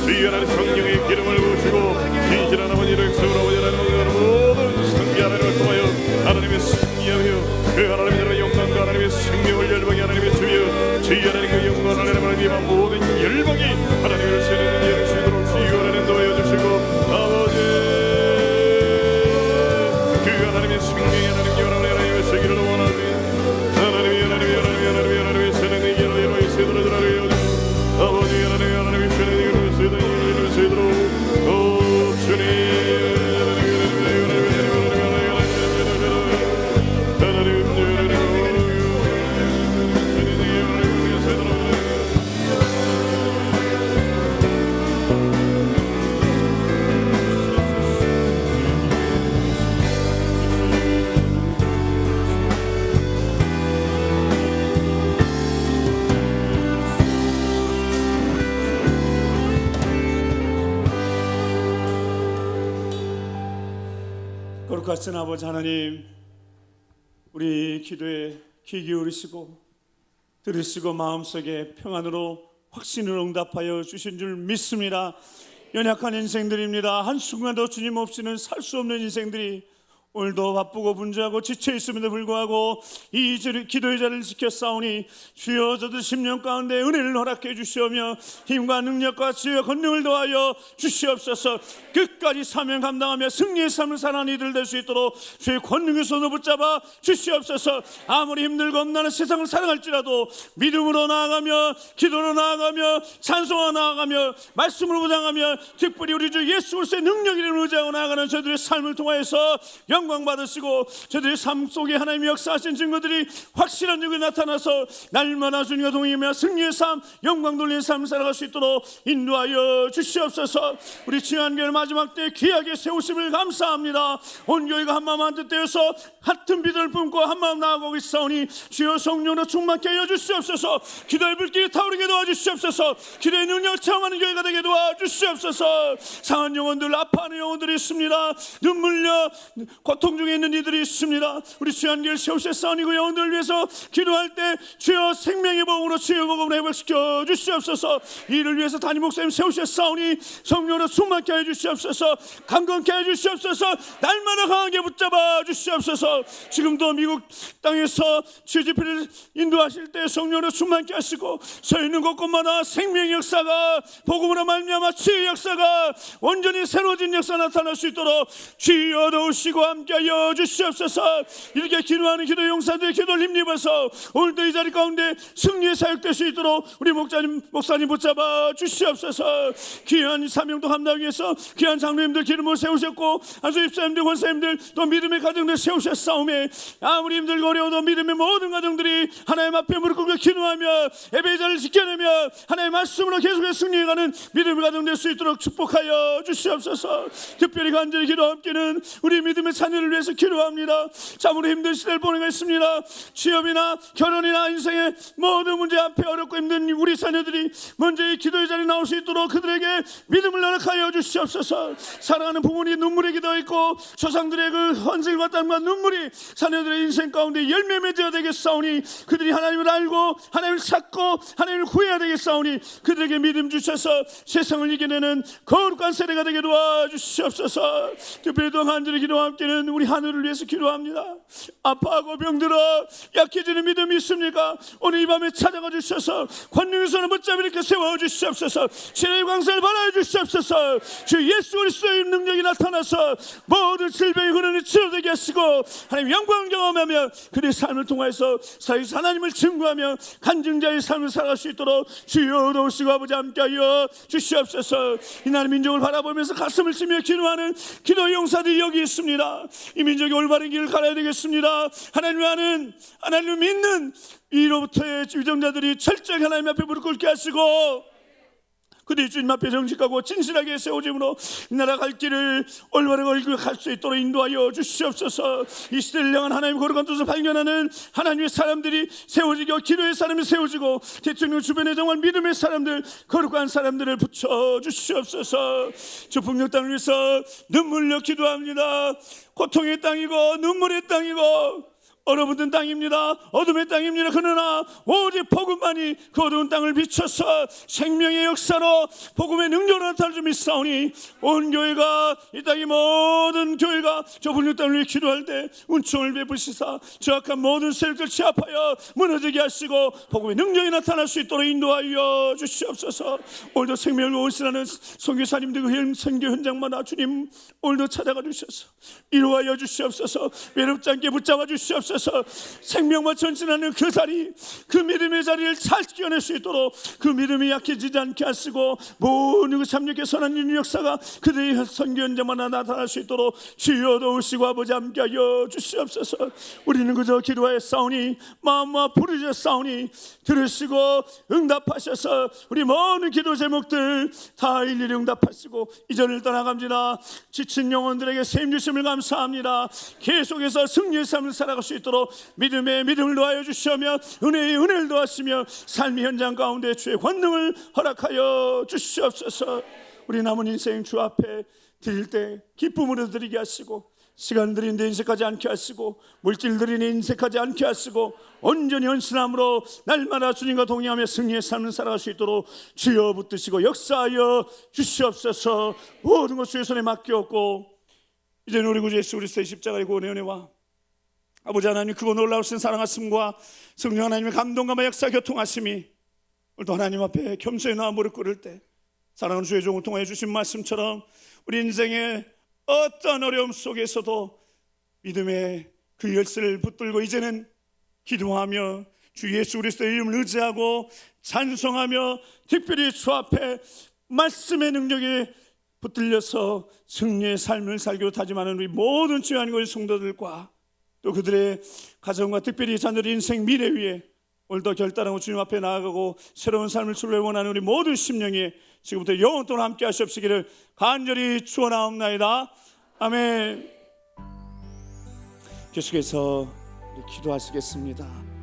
주여 하나님 성령의 기름을 부으시고 진실한 아버지의 역사로 하나님 모든 성기 하나님을 통하여 하나님의 승리하며 그 하나님의 영광과 하나님의 생명을 열방이 하나님의 주여 하나님 그 영광 하나님을 위한 모든 열방이 하나님을 세우는 일을 주도록 주여 하나님 도와여 주시고 아버지 그 하나님의 생명이 하나님 하나님의 세기를 원합니다. 하나님이 세상의 예로이 세도록 들어가요. 아버지 하나님이 세상의 세도록 세도록 오 주님 거룩하신 아버지 하나님, 우리 기도에 귀 기울이시고 들으시고 마음속에 평안으로 확신으로 응답하여 주신 줄 믿습니다. 연약한 인생들입니다. 한순간도 주님 없이는 살 수 없는 인생들이 오늘도 바쁘고 분주하고 지쳐 있음에도 불구하고 이 기도의 자리를 지켜 싸우니 주여 저들 10년 가운데 은혜를 허락해 주시오며 힘과 능력과 지혜와 권능을 더하여 주시옵소서. 끝까지 사명 감당하며 승리의 삶을 사는 이들 될 수 있도록 주의 권능의 손을 붙잡아 주시옵소서. 아무리 힘들고 엄나는 세상을 살아갈지라도 믿음으로 나아가며 기도로 나아가며 찬송하며 나아가며 말씀으로 무장하며 특별히 우리 주 예수 그리스도의 능력 이름을 의지하고 나아가는 저들의 삶을 통하여서 영광 받으시고 저들의 삶 속에 하나님의 역사하신 증거들이 확실한 증거에 나타나서 날마다 주님과 동행하며 승리의 삶 영광 돌리는 삶을 살아갈 수 있도록 인도하여 주시옵소서. 우리 지난교회 마지막 때 귀하게 세우심을 감사합니다. 온 교회가 한마음 한뜻 되어서 같은 비전을 품고 한마음 나아가고 있사오니 주여 성령으로 충만케 하여 주시옵소서. 기도의 불길이 타오르게 도와주시옵소서. 기도의 능력을 체험하는 교회가 되게 도와주시옵소서. 상한 영혼들 아파하는 영혼들이 있습니다. 눈물려 고통 중에 있는 이들이 있습니다. 우리 주한교회를 세우셨사오니 그 영혼들을 위해서 기도할 때 주여 생명의 복음으로 주의 복음을 회복시켜 주시옵소서. 이를 위해서 담임 목사님 세우셨사오니 성령으로 충만케 하여 주시옵소서. 강건케 하여 주시옵소서. 날마다 강하게 붙잡아 주시옵소서. 지금도 미국 땅에서 주집회를 인도하실 때 성령으로 충만케 하시고 서 있는 곳곳마다 생명의 역사가 복음으로 말미암아 치유의 역사가 온전히 새로워진 역사 나타날 수 있도록 주여 도우시고 함께하여 주시옵소서. 이렇게 기도하는 기도 용사들의 기도를 힘입어서 오늘도 이 자리 가운데 승리의 사역될 수 있도록 우리 목사님 붙잡아 주시옵소서. 귀한 사명도 감당하기 위해서 귀한 장로님들 기름을 세우셨고 안수 집사님들 권사님들 또 믿음의 가정들 세우셨사오매 아무리 힘들고 어려워도 믿음의 모든 가정들이 하나님 앞에 무릎 꿇고 기도하며 예배의 자리를 지켜내며 하나님의 말씀으로 계속해서 승리해가는 믿음의 가정 될 수 있도록 축복하여 주시옵소서. 특별히 간절히 기도함께는 우리 믿음의 자녀를 위해서 기도합니다. 참으로 힘든 시대를 보내고 있습니다. 취업이나 결혼이나 인생의 모든 문제 앞에 어렵고 힘든 우리 자녀들이 먼저 이 기도의 자리에 나올 수 있도록 그들에게 믿음을 허락하여 주시옵소서. 사랑하는 부모님이 눈물의 기도가 있고 조상들의 그 헌질과 땀과 눈물이 자녀들의 인생 가운데 열매 맺어야 되겠사오니 그들이 하나님을 알고 하나님을 찾고 하나님을 구해야 되겠사오니 그들에게 믿음 주셔서 세상을 이겨내는 거룩한 세대가 되게 도와주시옵소서. 특별히 또 간절히 기도와 함께는 우리 하늘을 위해서 기도합니다. 아파하고 병들어 약해지는 믿음이 있습니까? 오늘 이 밤에 찾아가 주셔서 권능의 손을 붙잡아 이렇게 세워주시옵소서. 치료의 광선을 발하여 주시옵소서. 주 예수 그리스도의 능력이 나타나서 모든 질병이 흐르는 치료되게 하시고 하나님 영광을 경험하며 그들의 삶을 통해서 살아계신 하나님을 증거하며 간증자의 삶을 살아갈 수 있도록 주여 도우시고 아버지 함께하여 주시옵소서. 이 나라 민족을 바라보면서 가슴을 치며 기도하는 기도 용사들이 여기 있습니다. 이 민족이 올바른 길을 가야 되겠습니다. 하나님을 아는 하나님을 믿는 이로부터의 유정자들이 철저히 하나님 앞에 무릎 꿇게 하시고 그들이 주님 앞에 정직하고 진실하게 세워짐으로 나아갈 길을 올바르게 걸고 갈 수 있도록 인도하여 주시옵소서. 이 시대를 향한 하나님의 거룩한 뜻을 발견하는 하나님의 사람들이 세워지고 기도의 사람이 세워지고 대통령 주변에 정말 믿음의 사람들 거룩한 사람들을 붙여 주시옵소서. 저 북녘 땅을 위해서 눈물로 기도합니다. 고통의 땅이고 눈물의 땅이고 얼어붙은 땅입니다. 어둠의 땅입니다. 그러나 오직 복음만이 그 어두운 땅을 비춰서 생명의 역사로 복음의 능력으로 나타날 줄 믿사오니 온 교회가 이 땅의 모든 교회가 저 북녘 땅을 위해 기도할 때 은총을 베푸시사 저악한 모든 세력들 제압하여 무너지게 하시고 복음의 능력이 나타날 수 있도록 인도하여 주시옵소서. 오늘도 생명을 원신하는 선교사님들 그 선교 현장마다 주님 오늘도 찾아가 주셔서 이루하여 주시옵소서. 외롭지 않게 붙잡아 주시옵소서. 생명과 전진하는 그 자리, 그 믿음의 자리를 잘 지켜낼 수 있도록 그 믿음이 약해지지 않게 하시고 모든 그 참력의 선한 일 역사가 그들의 선교 현장마다 나타날 수 있도록 주여 도우시고 아버지 함께하여 주시옵소서. 우리는 그저 기도하여 싸우니 마음과 부르짖어 싸우니 들으시고 응답하셔서 우리 모든 기도 제목들 다 일일이 응답하시고 이전을 떠나갑니다. 지친 영혼들에게 세임 주심을 감사합니다. 계속해서 승리의 삶을 살아갈 수 있도록 믿음에 믿음을 더하여 주시며 은혜에 은혜를 더하시며 삶의 현장 가운데 주의 권능을 허락하여 주시옵소서. 우리 남은 인생 주 앞에 드릴 때 기쁨으로 드리게 하시고 시간들이 내 인색하지 않게 하시고 물질들이 내 인색하지 않게 하시고 온전히 헌신함으로 날마다 주님과 동행하며 승리의 삶을 살아갈 수 있도록 주여 붙드시고 역사하여 주시옵소서. 모든 것 주의 손에 맡겼고 이제는 우리 구주 예수 그리스도의 십자가의 구원의 은혜와 아버지 하나님 크고 놀라우신 사랑하심과 성령 하나님의 감동과 역사 교통하심이 오늘도 하나님 앞에 겸손히 나와 무릎 꿇을 때 사랑하는 주의 종을 통하여 주신 말씀처럼 우리 인생의 어떠한 어려움 속에서도 믿음의 그 열쇠를 붙들고 이제는 기도하며 주 예수 그리스도의 이름을 의지하고 찬송하며 특별히 주 앞에 말씀의 능력에 붙들려서 승리의 삶을 살기로 다짐하는 우리 모든 주의 하나님의 성도들과 또 그들의 가정과 특별히 자녀들의 인생 미래 위에 오늘도 결단하고 주님 앞에 나아가고 새로운 삶을 출발 원하는 우리 모든 심령이 지금부터 영원토록 함께 하시옵시기를 간절히 축원하옵나이다. 아멘. 계속해서 기도하시겠습니다.